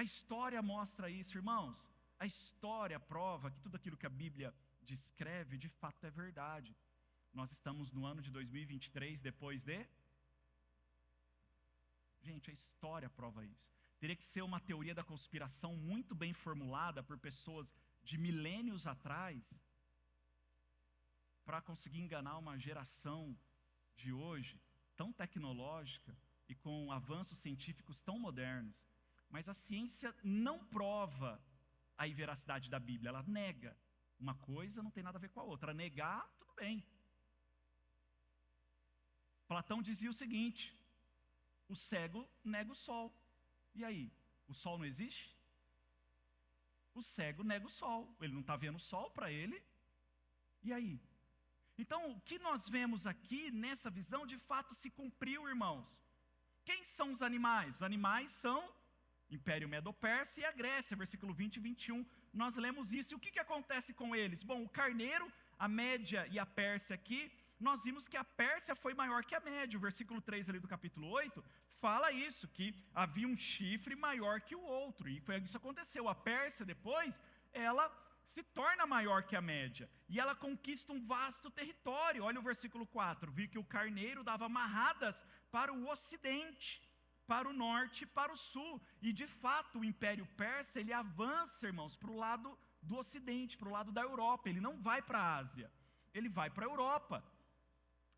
A história mostra isso, irmãos. A história prova que tudo aquilo que a Bíblia descreve, de fato é verdade. Nós estamos no ano de 2023, depois de... Gente, a história prova isso. Teria que ser uma teoria da conspiração muito bem formulada por pessoas de milênios atrás para conseguir enganar uma geração de hoje, tão tecnológica e com avanços científicos tão modernos. Mas a ciência não prova a veracidade da Bíblia, ela nega. Uma coisa não tem nada a ver com a outra. Negar, tudo bem. Platão dizia o seguinte: o cego nega o sol. E aí? O sol não existe? O cego nega o sol. Ele não está vendo o sol para ele. E aí? Então, o que nós vemos aqui nessa visão, de fato se cumpriu, irmãos. Quem são os animais? Os animais são Império Medo-Persa e a Grécia, versículo 20 e 21. Nós lemos isso. E o que acontece com eles? Bom, o carneiro, a Média e a Pérsia aqui, nós vimos que a Pérsia foi maior que a Média. O versículo 3 ali do capítulo 8 fala isso, que havia um chifre maior que o outro. E foi isso que aconteceu. A Pérsia depois, ela se torna maior que a Média. E ela conquista um vasto território. Olha o versículo 4. Vi que o carneiro dava amarradas para o ocidente, para o norte e para o sul. E de fato o Império Persa, ele avança, irmãos, para o lado do ocidente, para o lado da Europa. Ele não vai para a Ásia, ele vai para a Europa.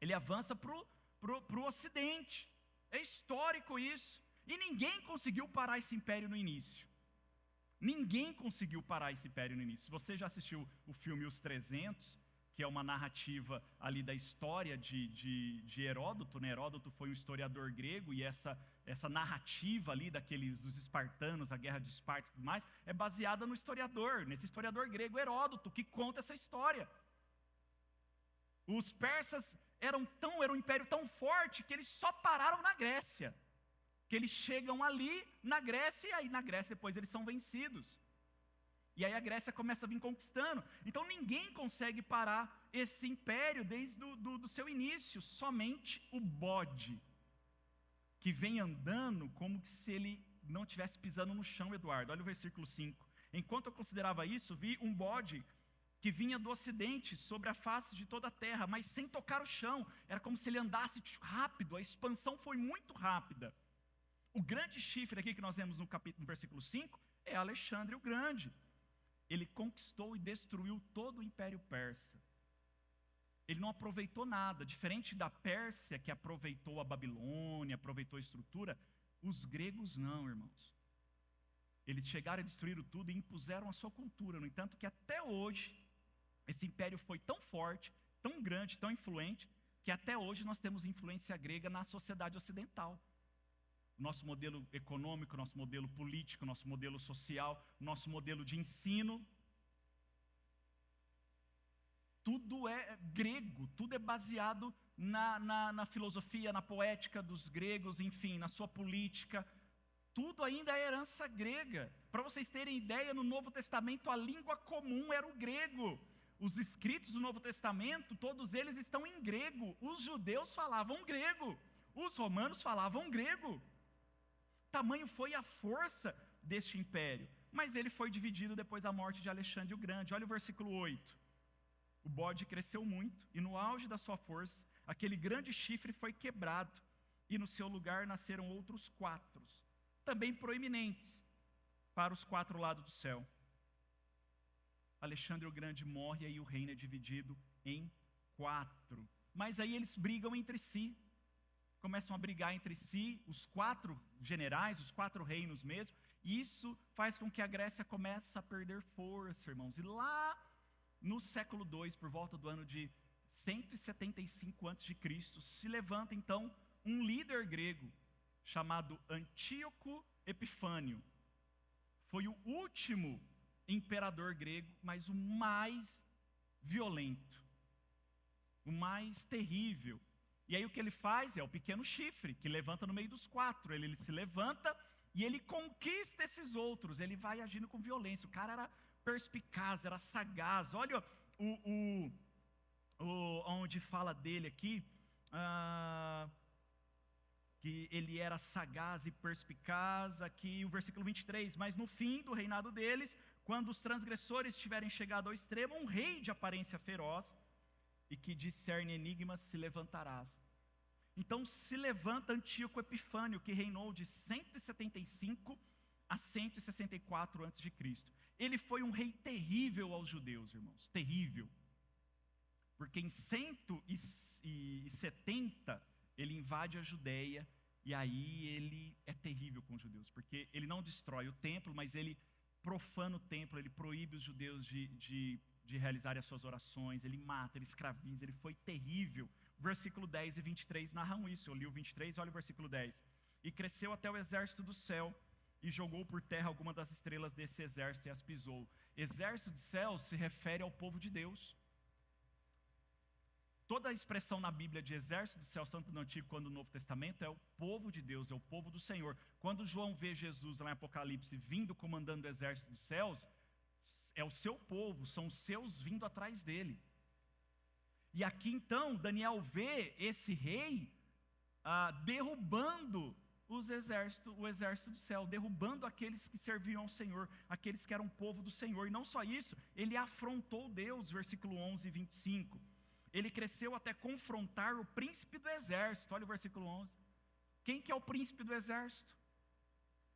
Ele avança para o ocidente. É histórico isso. E ninguém conseguiu parar esse império no início. Ninguém conseguiu parar esse império no início. Se você já assistiu o filme Os 300, que é uma narrativa ali da história de Heródoto, né? Heródoto foi um historiador grego, e essa narrativa ali dos espartanos, a guerra de Esparta e tudo mais, é baseada nesse historiador grego Heródoto, que conta essa história. Os persas era um império tão forte que eles só pararam na Grécia. Que eles chegam ali na Grécia, e aí na Grécia depois eles são vencidos. E aí a Grécia começa a vir conquistando. Então ninguém consegue parar esse império desde o seu início. Somente o bode, que vem andando como se ele não estivesse pisando no chão, Eduardo. Olha o versículo 5. Enquanto eu considerava isso, vi um bode que vinha do ocidente, sobre a face de toda a terra, mas sem tocar o chão. Era como se ele andasse rápido, a expansão foi muito rápida. O grande chifre aqui que nós vemos no versículo 5, é Alexandre o Grande. Ele conquistou e destruiu todo o Império Persa. Ele não aproveitou nada, diferente da Pérsia, que aproveitou a Babilônia, aproveitou a estrutura, os gregos não, irmãos. Eles chegaram e destruíram tudo e impuseram a sua cultura. No entanto, que até hoje, esse império foi tão forte, tão grande, tão influente, que até hoje nós temos influência grega na sociedade ocidental. Nosso modelo econômico, nosso modelo político, nosso modelo social, nosso modelo de ensino, tudo é grego, tudo é baseado na filosofia, na poética dos gregos, enfim, na sua política. Tudo ainda é herança grega. Para vocês terem ideia, no Novo Testamento a língua comum era o grego. Os escritos do Novo Testamento, todos eles estão em grego. Os judeus falavam grego, os romanos falavam grego. Tamanho foi a força deste império. Mas ele foi dividido depois da morte de Alexandre o Grande. Olha o versículo 8. O bode cresceu muito, e no auge da sua força, aquele grande chifre foi quebrado, e no seu lugar nasceram outros 4, também proeminentes, para os 4 lados do céu. Alexandre o Grande morre, e aí o reino é dividido em 4. Mas aí eles brigam entre si. Começam a brigar entre si, os 4 generais, os 4 reinos mesmo, e isso faz com que a Grécia comece a perder força, irmãos. E lá no século II, por volta do ano de 175 a.C., se levanta então um líder grego chamado Antíoco Epifânio. Foi o último imperador grego, mas o mais violento, o mais terrível. E aí o que ele faz é o pequeno chifre, que levanta no meio dos quatro. Ele se levanta e ele conquista esses outros, ele vai agindo com violência. O cara era perspicaz, era sagaz. Olha onde fala dele aqui, que ele era sagaz e perspicaz, aqui o versículo 23, mas no fim do reinado deles, quando os transgressores tiverem chegado ao extremo, um rei de aparência feroz e que discerne enigmas se levantarás. Então se levanta Antíoco Epifânio, que reinou de 175 a 164 a.C. Ele foi um rei terrível aos judeus, irmãos, terrível. Porque em 170 ele invade a Judéia, e aí ele é terrível com os judeus, porque ele não destrói o templo, mas ele profana o templo, ele proíbe os judeus de realizarem as suas orações, ele mata, ele escraviza, ele foi terrível. Versículo 10 e 23 narram isso. Eu li o 23, olha o versículo 10. E cresceu até o exército do céu, e jogou por terra alguma das estrelas desse exército e as pisou. Exército do céu se refere ao povo de Deus. Toda a expressão na Bíblia de exército do céu, tanto no Antigo quanto no Novo Testamento, é o povo de Deus, é o povo do Senhor. Quando João vê Jesus lá em Apocalipse vindo comandando o exército dos céus, é o seu povo, são os seus vindo atrás dele. E aqui então Daniel vê esse rei derrubando o exército do céu, derrubando aqueles que serviam ao Senhor, aqueles que eram povo do Senhor. E não só isso, ele afrontou Deus, versículo 11 e 25. Ele cresceu até confrontar o príncipe do exército. Olha o versículo 11. Quem que é o príncipe do exército?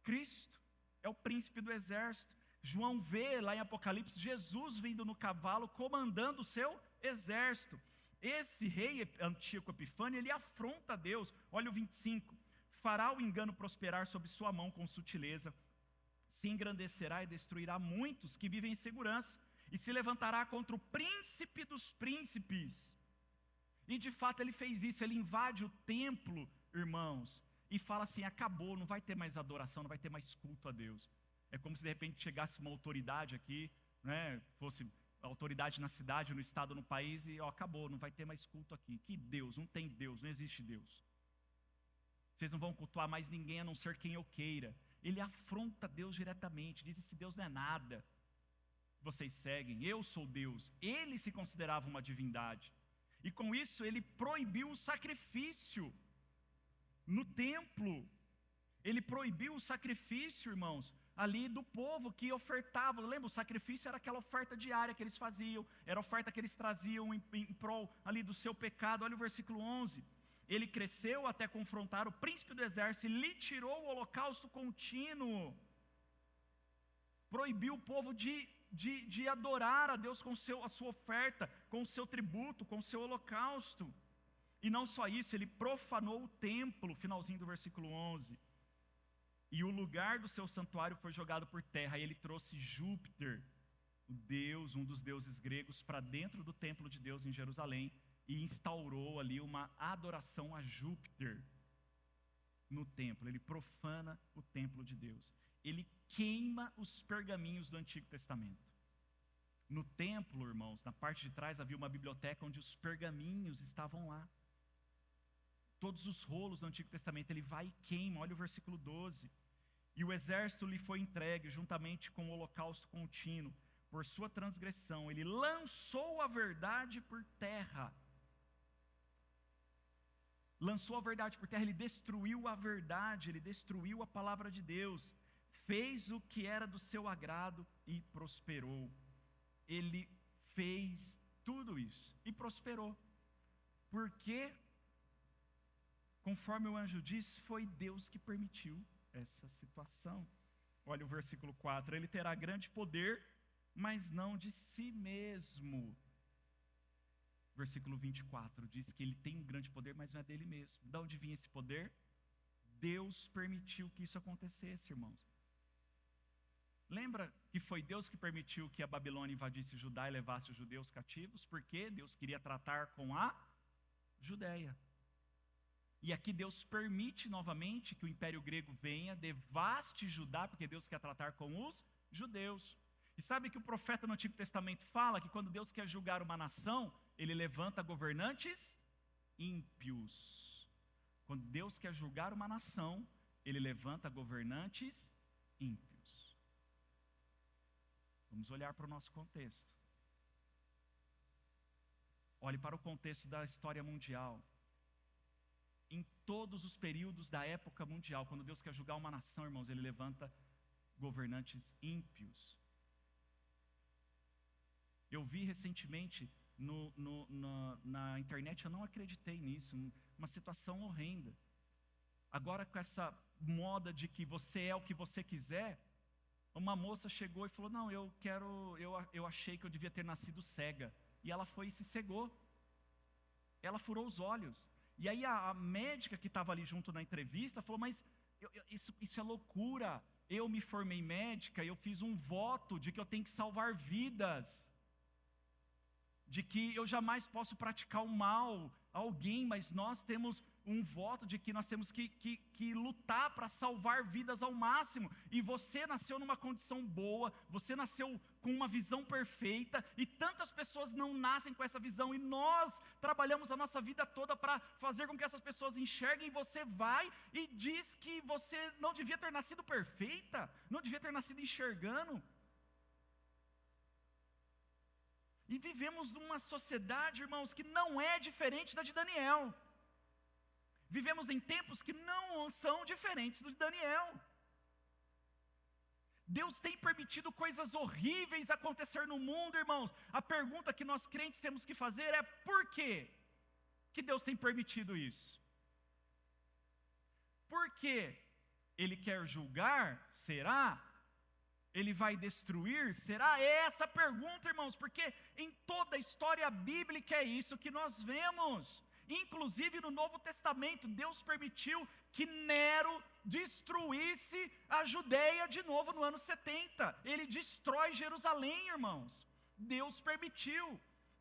Cristo é o príncipe do exército. João vê lá em Apocalipse Jesus vindo no cavalo, comandando o seu exército. Esse rei Antíoco Epifânio, ele afronta Deus. Olha o 25. Fará o engano prosperar sob sua mão com sutileza, se engrandecerá e destruirá muitos que vivem em segurança, e se levantará contra o príncipe dos príncipes. E de fato ele fez isso, ele invade o templo, irmãos, e fala assim: acabou, não vai ter mais adoração, não vai ter mais culto a Deus. É como se de repente chegasse uma autoridade aqui, né, fosse autoridade na cidade, no estado, no país, e acabou, não vai ter mais culto aqui. Que Deus? Não tem Deus, não existe Deus. Vocês não vão cultuar mais ninguém a não ser quem eu queira. Ele afronta Deus diretamente, diz: esse Deus não é nada. Vocês seguem, eu sou Deus. Ele se considerava uma divindade. E com isso ele proibiu o sacrifício no templo. Ele proibiu o sacrifício, irmãos, ali do povo que ofertava. Lembra, o sacrifício era aquela oferta diária que eles faziam, era a oferta que eles traziam em prol ali do seu pecado. Olha o versículo 11. Ele cresceu até confrontar o príncipe do exército e lhe tirou o holocausto contínuo. Proibiu o povo de adorar a Deus com a sua oferta, com o seu tributo, com o seu holocausto. E não só isso, ele profanou o templo, finalzinho do versículo 11. E o lugar do seu santuário foi jogado por terra, e ele trouxe Júpiter, o deus, um dos deuses gregos, para dentro do templo de Deus em Jerusalém, e instaurou ali uma adoração a Júpiter no templo. Ele profana o templo de Deus. Ele queima os pergaminhos do Antigo Testamento. No templo, irmãos, na parte de trás havia uma biblioteca onde os pergaminhos estavam lá. Todos os rolos do Antigo Testamento, ele vai e queima. Olha o versículo 12. E o exército lhe foi entregue juntamente com o holocausto contínuo. Por sua transgressão, ele lançou a verdade por terra. Lançou a verdade por terra, ele destruiu a verdade, ele destruiu a palavra de Deus. Fez o que era do seu agrado e prosperou. Ele fez tudo isso e prosperou. Porque, conforme o anjo diz, foi Deus que permitiu essa situação. Olha o versículo 4. Ele terá grande poder, mas não de si mesmo. Versículo 24 diz que ele tem um grande poder, mas não é dele mesmo. De onde vinha esse poder? Deus permitiu que isso acontecesse, irmãos. Lembra que foi Deus que permitiu que a Babilônia invadisse Judá e levasse os judeus cativos? Porque Deus queria tratar com a Judéia. E aqui Deus permite novamente que o Império Grego venha, devaste Judá, porque Deus quer tratar com os judeus. E sabe que o profeta no Antigo Testamento fala que quando Deus quer julgar uma nação, ele levanta governantes ímpios. Quando Deus quer julgar uma nação, ele levanta governantes ímpios. Vamos olhar para o nosso contexto. Olhe para o contexto da história mundial. Em todos os períodos da época mundial, quando Deus quer julgar uma nação, irmãos, ele levanta governantes ímpios. Eu vi recentemente na internet, eu não acreditei nisso, uma situação horrenda. Agora com essa moda de que você é o que você quiser, uma moça chegou e falou, não, eu achei que eu devia ter nascido cega. E ela foi e se cegou. Ela furou os olhos. E aí a médica que estava ali junto na entrevista falou, mas isso é loucura. Eu me formei médica, eu fiz um voto de que eu tenho que salvar vidas. De que eu jamais posso praticar o mal a alguém, mas nós temos um voto de que nós temos que lutar para salvar vidas ao máximo. E você nasceu numa condição boa, você nasceu com uma visão perfeita, e tantas pessoas não nascem com essa visão, e nós trabalhamos a nossa vida toda para fazer com que essas pessoas enxerguem, e você vai e diz que você não devia ter nascido perfeita, não devia ter nascido enxergando. E vivemos numa sociedade, irmãos, que não é diferente da de Daniel. Vivemos em tempos que não são diferentes do de Daniel. Deus tem permitido coisas horríveis acontecer no mundo, irmãos. A pergunta que nós crentes temos que fazer é: por quê que Deus tem permitido isso? Por que Ele quer julgar? Será? Ele vai destruir? Será? É essa a pergunta, irmãos, porque em toda a história bíblica é isso que nós vemos. Inclusive no Novo Testamento, Deus permitiu que Nero destruísse a Judéia de novo no ano 70. Ele destrói Jerusalém, irmãos. Deus permitiu.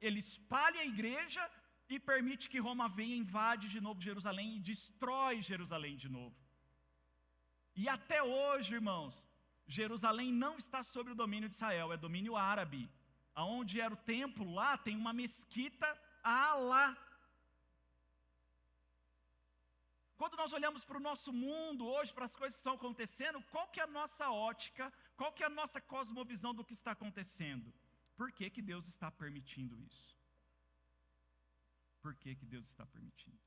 Ele espalha a igreja e permite que Roma venha, invade de novo Jerusalém e destrói Jerusalém de novo. E até hoje, irmãos, Jerusalém não está sob o domínio de Israel, é domínio árabe. Aonde era o templo, lá tem uma mesquita a Alá. Quando nós olhamos para o nosso mundo hoje, para as coisas que estão acontecendo, qual que é a nossa ótica, qual que é a nossa cosmovisão do que está acontecendo? Por que que Deus está permitindo isso? Por que que Deus está permitindo?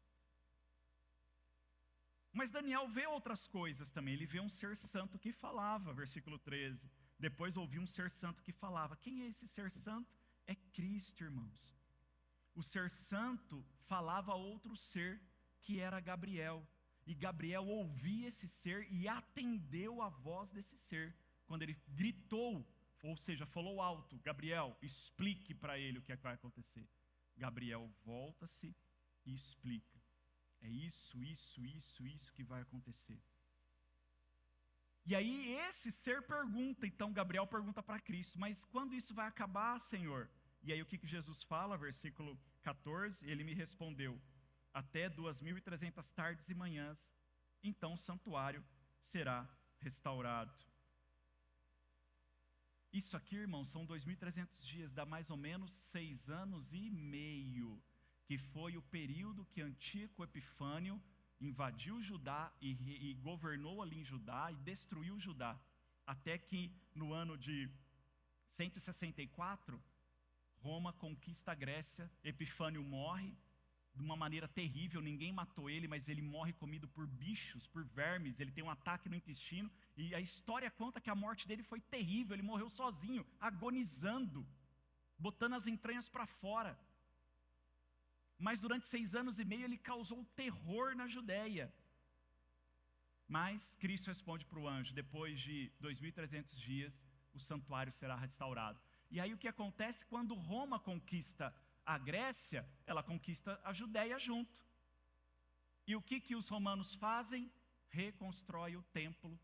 Mas Daniel vê outras coisas também. Ele vê um ser santo que falava, versículo 13. Depois ouviu um ser santo que falava. Quem é esse ser santo? É Cristo, irmãos. O ser santo falava a outro ser, que era Gabriel. E Gabriel ouvia esse ser e atendeu a voz desse ser. Quando ele gritou, ou seja, falou alto: Gabriel, explique para ele o que é que vai acontecer. Gabriel volta-se e explica. É isso que vai acontecer. E aí esse ser pergunta, então Gabriel pergunta para Cristo: mas quando isso vai acabar, Senhor? E aí o que Jesus fala, versículo 14, ele me respondeu: até 2.300 tardes e manhãs, então o santuário será restaurado. Isso aqui, irmãos, são 2.300 dias, dá mais ou menos 6 anos e meio, que foi o período que Antíoco Epifânio invadiu Judá e governou ali em Judá e destruiu Judá, até que no ano de 164, Roma conquista a Grécia. Epifânio morre de uma maneira terrível, ninguém matou ele, mas ele morre comido por bichos, por vermes, ele tem um ataque no intestino, e a história conta que a morte dele foi terrível, ele morreu sozinho, agonizando, botando as entranhas para fora. Mas durante 6 anos e meio ele causou terror na Judéia. Mas Cristo responde para o anjo: depois de 2.300 dias, o santuário será restaurado. E aí o que acontece quando Roma conquista a Grécia? Ela conquista a Judéia junto. E o que os romanos fazem? Reconstrói o templo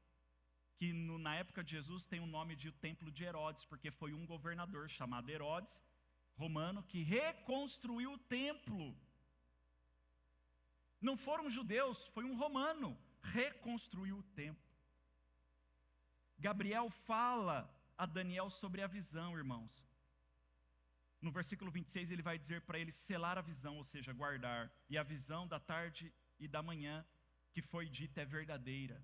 que na época de Jesus tem o nome de o Templo de Herodes, porque foi um governador chamado Herodes, romano, que reconstruiu o templo. Não foram judeus, foi um romano, reconstruiu o templo. Gabriel fala a Daniel sobre a visão, irmãos. No versículo 26 ele vai dizer para ele selar a visão, ou seja, guardar. E a visão da tarde e da manhã que foi dita é verdadeira.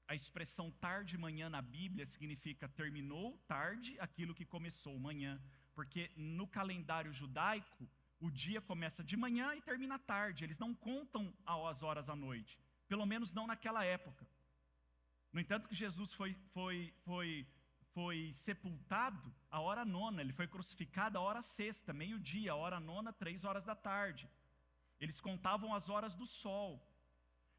A expressão tarde e manhã na Bíblia significa terminou tarde aquilo que começou manhã. Porque no calendário judaico, o dia começa de manhã e termina tarde. Eles não contam as horas à noite. Pelo menos não naquela época. No entanto que Jesus foi sepultado a hora nona. Ele foi crucificado a hora sexta, meio-dia. A hora nona, 3 horas da tarde. Eles contavam as horas do sol.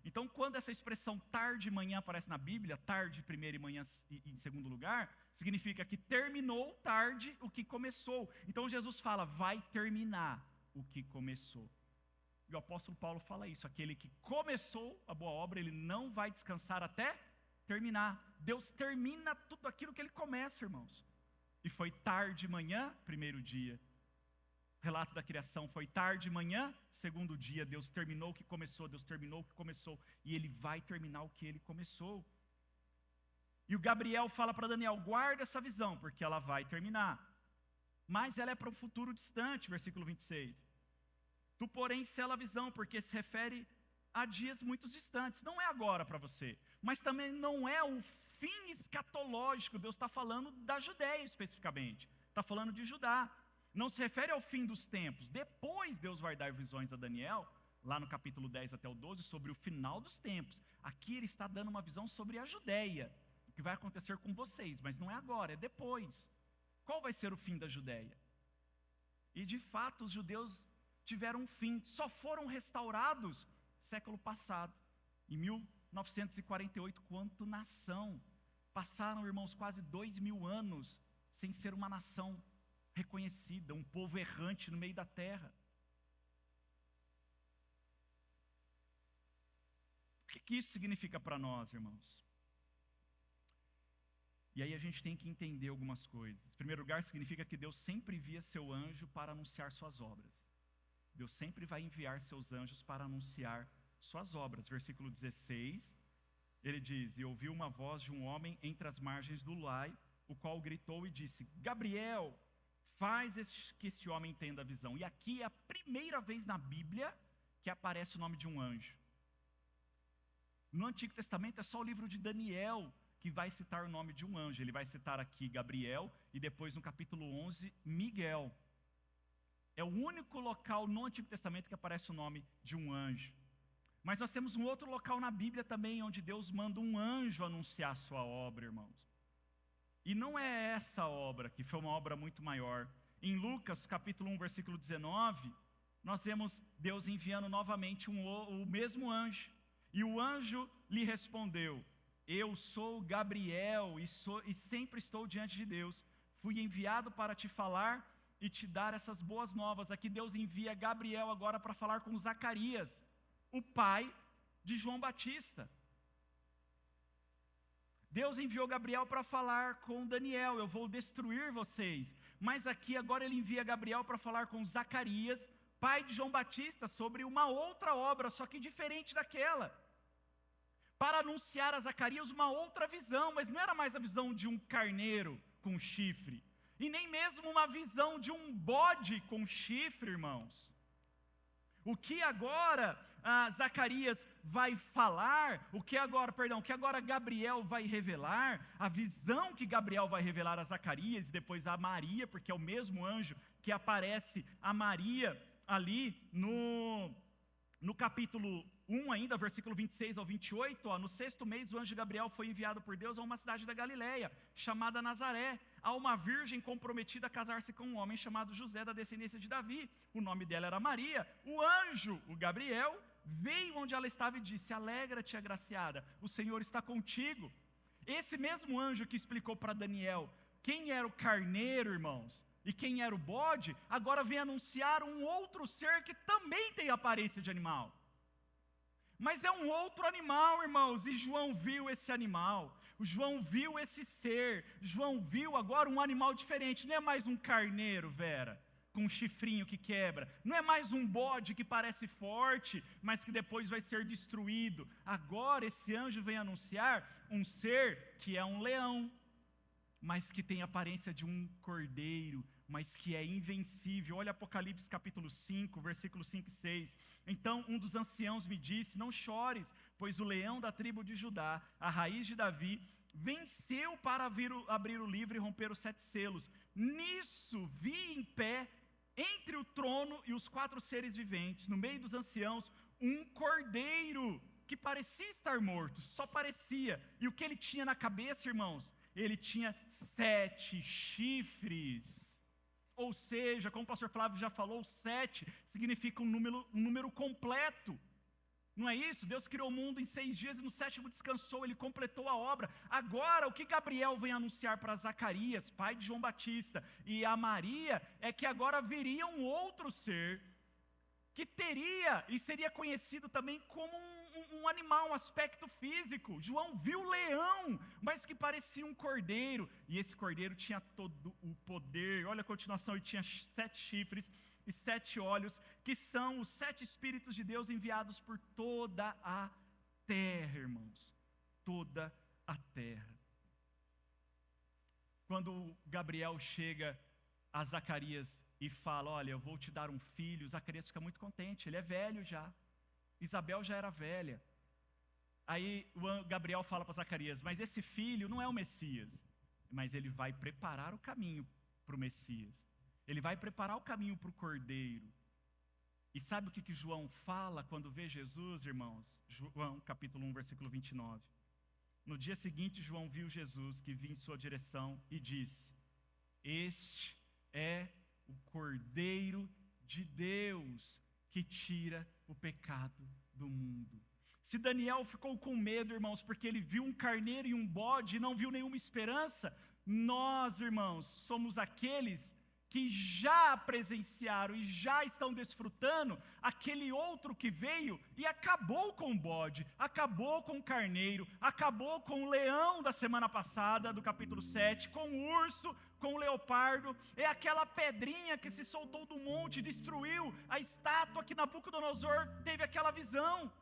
Então, quando essa expressão tarde e manhã aparece na Bíblia, tarde primeiro e manhã em segundo lugar, significa que terminou tarde o que começou. Então, Jesus fala, vai terminar o que começou. E o apóstolo Paulo fala isso, aquele que começou a boa obra, ele não vai descansar até terminar. Deus termina tudo aquilo que ele começa, irmãos. E foi tarde e manhã, primeiro dia. Relato da criação foi tarde e manhã, segundo dia, Deus terminou o que começou, Deus terminou o que começou, e Ele vai terminar o que Ele começou. E o Gabriel fala para Daniel, guarda essa visão, porque ela vai terminar. Mas ela é para um futuro distante, versículo 26. Tu, porém, sela a visão, porque se refere a dias muito distantes. Não é agora para você, mas também não é o fim escatológico. Deus está falando da Judéia especificamente, está falando de Judá. Não se refere ao fim dos tempos. Depois Deus vai dar visões a Daniel, lá no capítulo 10 até o 12, sobre o final dos tempos. Aqui ele está dando uma visão sobre a Judéia, o que vai acontecer com vocês, mas não é agora, é depois. Qual vai ser o fim da Judéia? E de fato os judeus tiveram um fim, só foram restaurados século passado, em 1948, quanto nação. Passaram, irmãos, quase 2000 anos sem ser uma nação reconhecida, um povo errante no meio da terra. O que isso significa para nós, irmãos? E aí a gente tem que entender algumas coisas. Em primeiro lugar, significa que Deus sempre envia seu anjo para anunciar suas obras. Deus sempre vai enviar seus anjos para anunciar suas obras. Versículo 16, ele diz, e ouviu uma voz de um homem entre as margens do Ulai, o qual gritou e disse, Gabriel, faz que esse homem entenda a visão. E aqui é a primeira vez na Bíblia que aparece o nome de um anjo. No Antigo Testamento é só o livro de Daniel que vai citar o nome de um anjo. Ele vai citar aqui Gabriel e depois no capítulo 11, Miguel. É o único local no Antigo Testamento que aparece o nome de um anjo. Mas nós temos um outro local na Bíblia também, onde Deus manda um anjo anunciar a sua obra, irmãos. E não é essa obra, que foi uma obra muito maior. Em Lucas, capítulo 1, versículo 19, nós vemos Deus enviando novamente o mesmo anjo. E o anjo lhe respondeu, eu sou Gabriel e sempre estou diante de Deus. Fui enviado para te falar e te dar essas boas novas. Aqui Deus envia Gabriel agora para falar com Zacarias, o pai de João Batista. Deus enviou Gabriel para falar com Daniel, eu vou destruir vocês. Mas aqui agora ele envia Gabriel para falar com Zacarias, pai de João Batista, sobre uma outra obra, só que diferente daquela. Para anunciar a Zacarias uma outra visão, mas não era mais a visão de um carneiro com chifre. E nem mesmo uma visão de um bode com chifre, irmãos. O que agora Zacarias vai falar, o que agora Gabriel vai revelar, a visão que Gabriel vai revelar a Zacarias e depois a Maria, porque é o mesmo anjo que aparece a Maria ali no capítulo 1 ainda, versículo 26 ao 28, no 6º mês o anjo Gabriel foi enviado por Deus a uma cidade da Galileia, chamada Nazaré, a uma virgem comprometida a casar-se com um homem chamado José, da descendência de Davi. O nome dela era Maria. O anjo, o Gabriel, veio onde ela estava e disse, alegra-te, agraciada, o Senhor está contigo. Esse mesmo anjo que explicou para Daniel quem era o carneiro, irmãos, e quem era o bode, agora vem anunciar um outro ser que também tem aparência de animal. Mas é um outro animal, irmãos, e João viu esse animal. O João viu esse ser, João viu agora um animal diferente, não é mais um carneiro, Vera, com um chifrinho que quebra, não é mais um bode que parece forte, mas que depois vai ser destruído. Agora esse anjo vem anunciar um ser que é um leão, mas que tem a aparência de um cordeiro, mas que é invencível. Olha Apocalipse capítulo 5, versículos 5 e 6. Então um dos anciãos me disse: não chores, pois o leão da tribo de Judá, a raiz de Davi, venceu para abrir o livro e romper os 7 selos. Nisso vi em pé, entre o trono e os 4 seres viventes, no meio dos anciãos, um cordeiro, que parecia estar morto, só parecia. E o que ele tinha na cabeça, irmãos? Ele tinha 7 chifres. Ou seja, como o pastor Flávio já falou, 7 significa um número completo. Não é isso? Deus criou o mundo em 6 dias e no 7º descansou, Ele completou a obra. Agora, o que Gabriel vem anunciar para Zacarias, pai de João Batista, e a Maria, é que agora viria um outro ser, que teria e seria conhecido também como um animal, um aspecto físico. João viu o leão, mas que parecia um cordeiro, e esse cordeiro tinha todo o poder. Olha a continuação, ele tinha 7 chifres e 7 olhos, que são os 7 Espíritos de Deus enviados por toda a terra, irmãos, toda a terra. Quando Gabriel chega a Zacarias e fala: olha, eu vou te dar um filho, Zacarias fica muito contente, ele é velho já, Isabel já era velha. Aí o Gabriel fala para Zacarias: mas esse filho não é o Messias, mas ele vai preparar o caminho para o Messias, ele vai preparar o caminho para o Cordeiro. E sabe o que João fala quando vê Jesus, irmãos? João capítulo 1, versículo 29. No dia seguinte, João viu Jesus que vinha em sua direção e disse: este é o Cordeiro de Deus que tira o pecado do mundo. Se Daniel ficou com medo, irmãos, porque ele viu um carneiro e um bode e não viu nenhuma esperança, nós, irmãos, somos aqueles que já presenciaram e já estão desfrutando aquele outro que veio e acabou com o bode, acabou com o carneiro, acabou com o leão da semana passada, do capítulo 7, com o urso, com o leopardo. É aquela pedrinha que se soltou do monte, destruiu a estátua que Nabucodonosor teve aquela visão.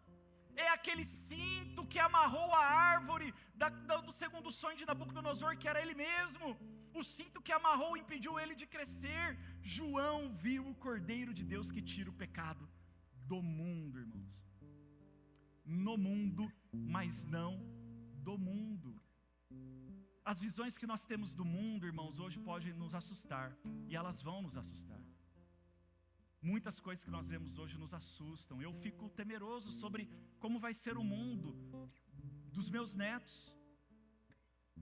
É aquele cinto que amarrou a árvore do segundo sonho de Nabucodonosor, que era ele mesmo. O cinto que amarrou e impediu ele de crescer. João viu o Cordeiro de Deus que tira o pecado do mundo, irmãos. No mundo, mas não do mundo. As visões que nós temos do mundo, irmãos, hoje podem nos assustar. E elas vão nos assustar. Muitas coisas que nós vemos hoje nos assustam. Eu fico temeroso sobre como vai ser o mundo dos meus netos.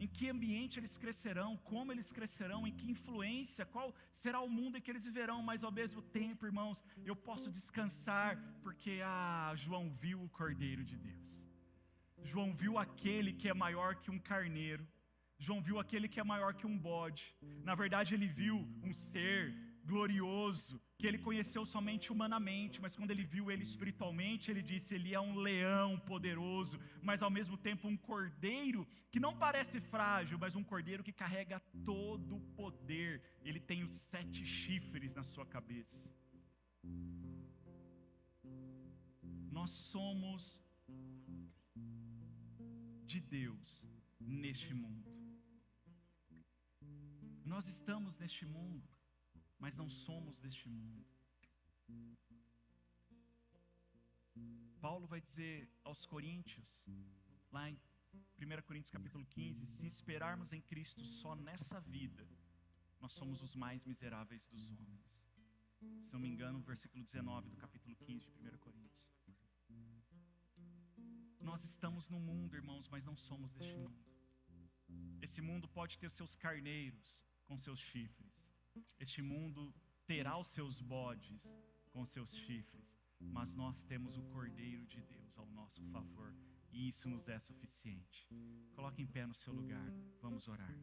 Em que ambiente eles crescerão, como eles crescerão, em que influência, qual será o mundo em que eles viverão. Mas ao mesmo tempo, irmãos, eu posso descansar, porque João viu o Cordeiro de Deus. João viu aquele que é maior que um carneiro. João viu aquele que é maior que um bode. Na verdade, ele viu um ser glorioso, que ele conheceu somente humanamente, mas quando ele viu ele espiritualmente, ele disse: ele é um leão poderoso, mas ao mesmo tempo um cordeiro, que não parece frágil, mas um cordeiro que carrega todo o poder. Ele tem os 7 chifres na sua cabeça. Nós somos de Deus neste mundo. Nós estamos neste mundo, mas não somos deste mundo. Paulo vai dizer aos Coríntios, lá em 1 Coríntios capítulo 15, se esperarmos em Cristo só nessa vida, nós somos os mais miseráveis dos homens. Se não me engano, versículo 19 do capítulo 15 de 1 Coríntios. Nós estamos no mundo, irmãos, mas não somos deste mundo. Esse mundo pode ter seus carneiros com seus chifres. Este mundo terá os seus bodes com seus chifres, mas nós temos o Cordeiro de Deus ao nosso favor, e isso nos é suficiente. Coloque em pé no seu lugar, vamos orar.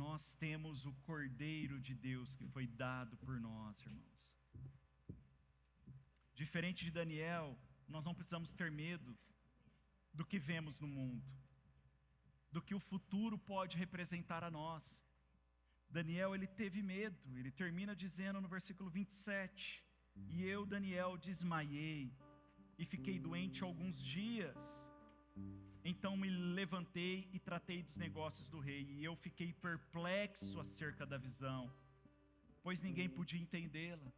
Nós temos o Cordeiro de Deus que foi dado por nós, irmãos. Diferente de Daniel, nós não precisamos ter medo do que vemos no mundo, do que o futuro pode representar a nós. Daniel, ele teve medo, ele termina dizendo no versículo 27, e eu, Daniel, desmaiei e fiquei doente alguns dias. Então me levantei e tratei dos negócios do rei, e eu fiquei perplexo acerca da visão, pois ninguém podia entendê-la.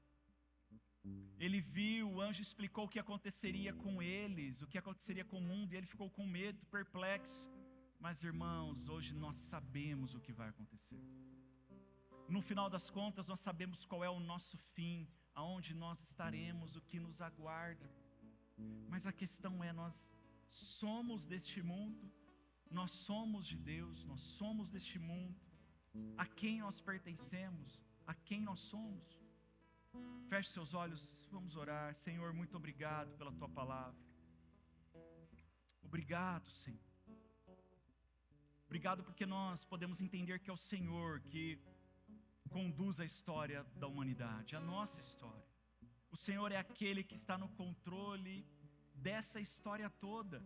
Ele viu, o anjo explicou o que aconteceria com eles, o que aconteceria com o mundo, e ele ficou com medo, perplexo. Mas, irmãos, hoje nós sabemos o que vai acontecer. No final das contas, nós sabemos qual é o nosso fim, aonde nós estaremos, o que nos aguarda. Mas a questão é, nós somos deste mundo, nós somos de Deus, nós somos deste mundo. A quem nós pertencemos? A quem nós somos? Feche seus olhos, vamos orar. Senhor, muito obrigado pela Tua palavra. Obrigado, Senhor. Obrigado porque nós podemos entender que é o Senhor que conduz a história da humanidade, a nossa história. O Senhor é aquele que está no controle dessa história toda.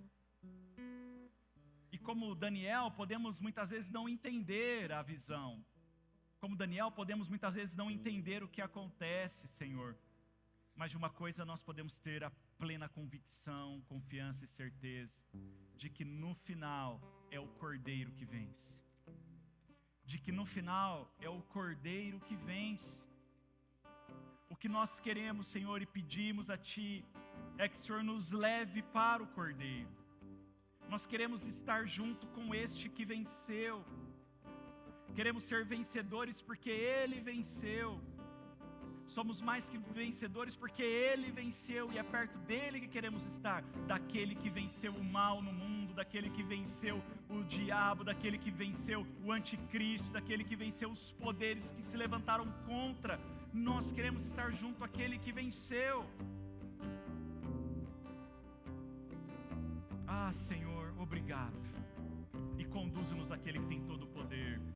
E como Daniel, podemos muitas vezes não entender a visão. Como Daniel, podemos muitas vezes não entender o que acontece, Senhor. Mas de uma coisa nós podemos ter a plena convicção, confiança e certeza de que no final é o Cordeiro que vence. De que no final é o Cordeiro que vence. O que nós queremos, Senhor, e pedimos a Ti, é que o Senhor nos leve para o Cordeiro. Nós queremos estar junto com este que venceu. Queremos ser vencedores porque Ele venceu. Somos mais que vencedores porque Ele venceu, e é perto dEle que queremos estar, daquele que venceu o mal no mundo, daquele que venceu o diabo, daquele que venceu o anticristo, daquele que venceu os poderes que se levantaram contra. Nós queremos estar junto àquele que venceu. Ah, Senhor, obrigado. E conduza-nos àquele que tem todo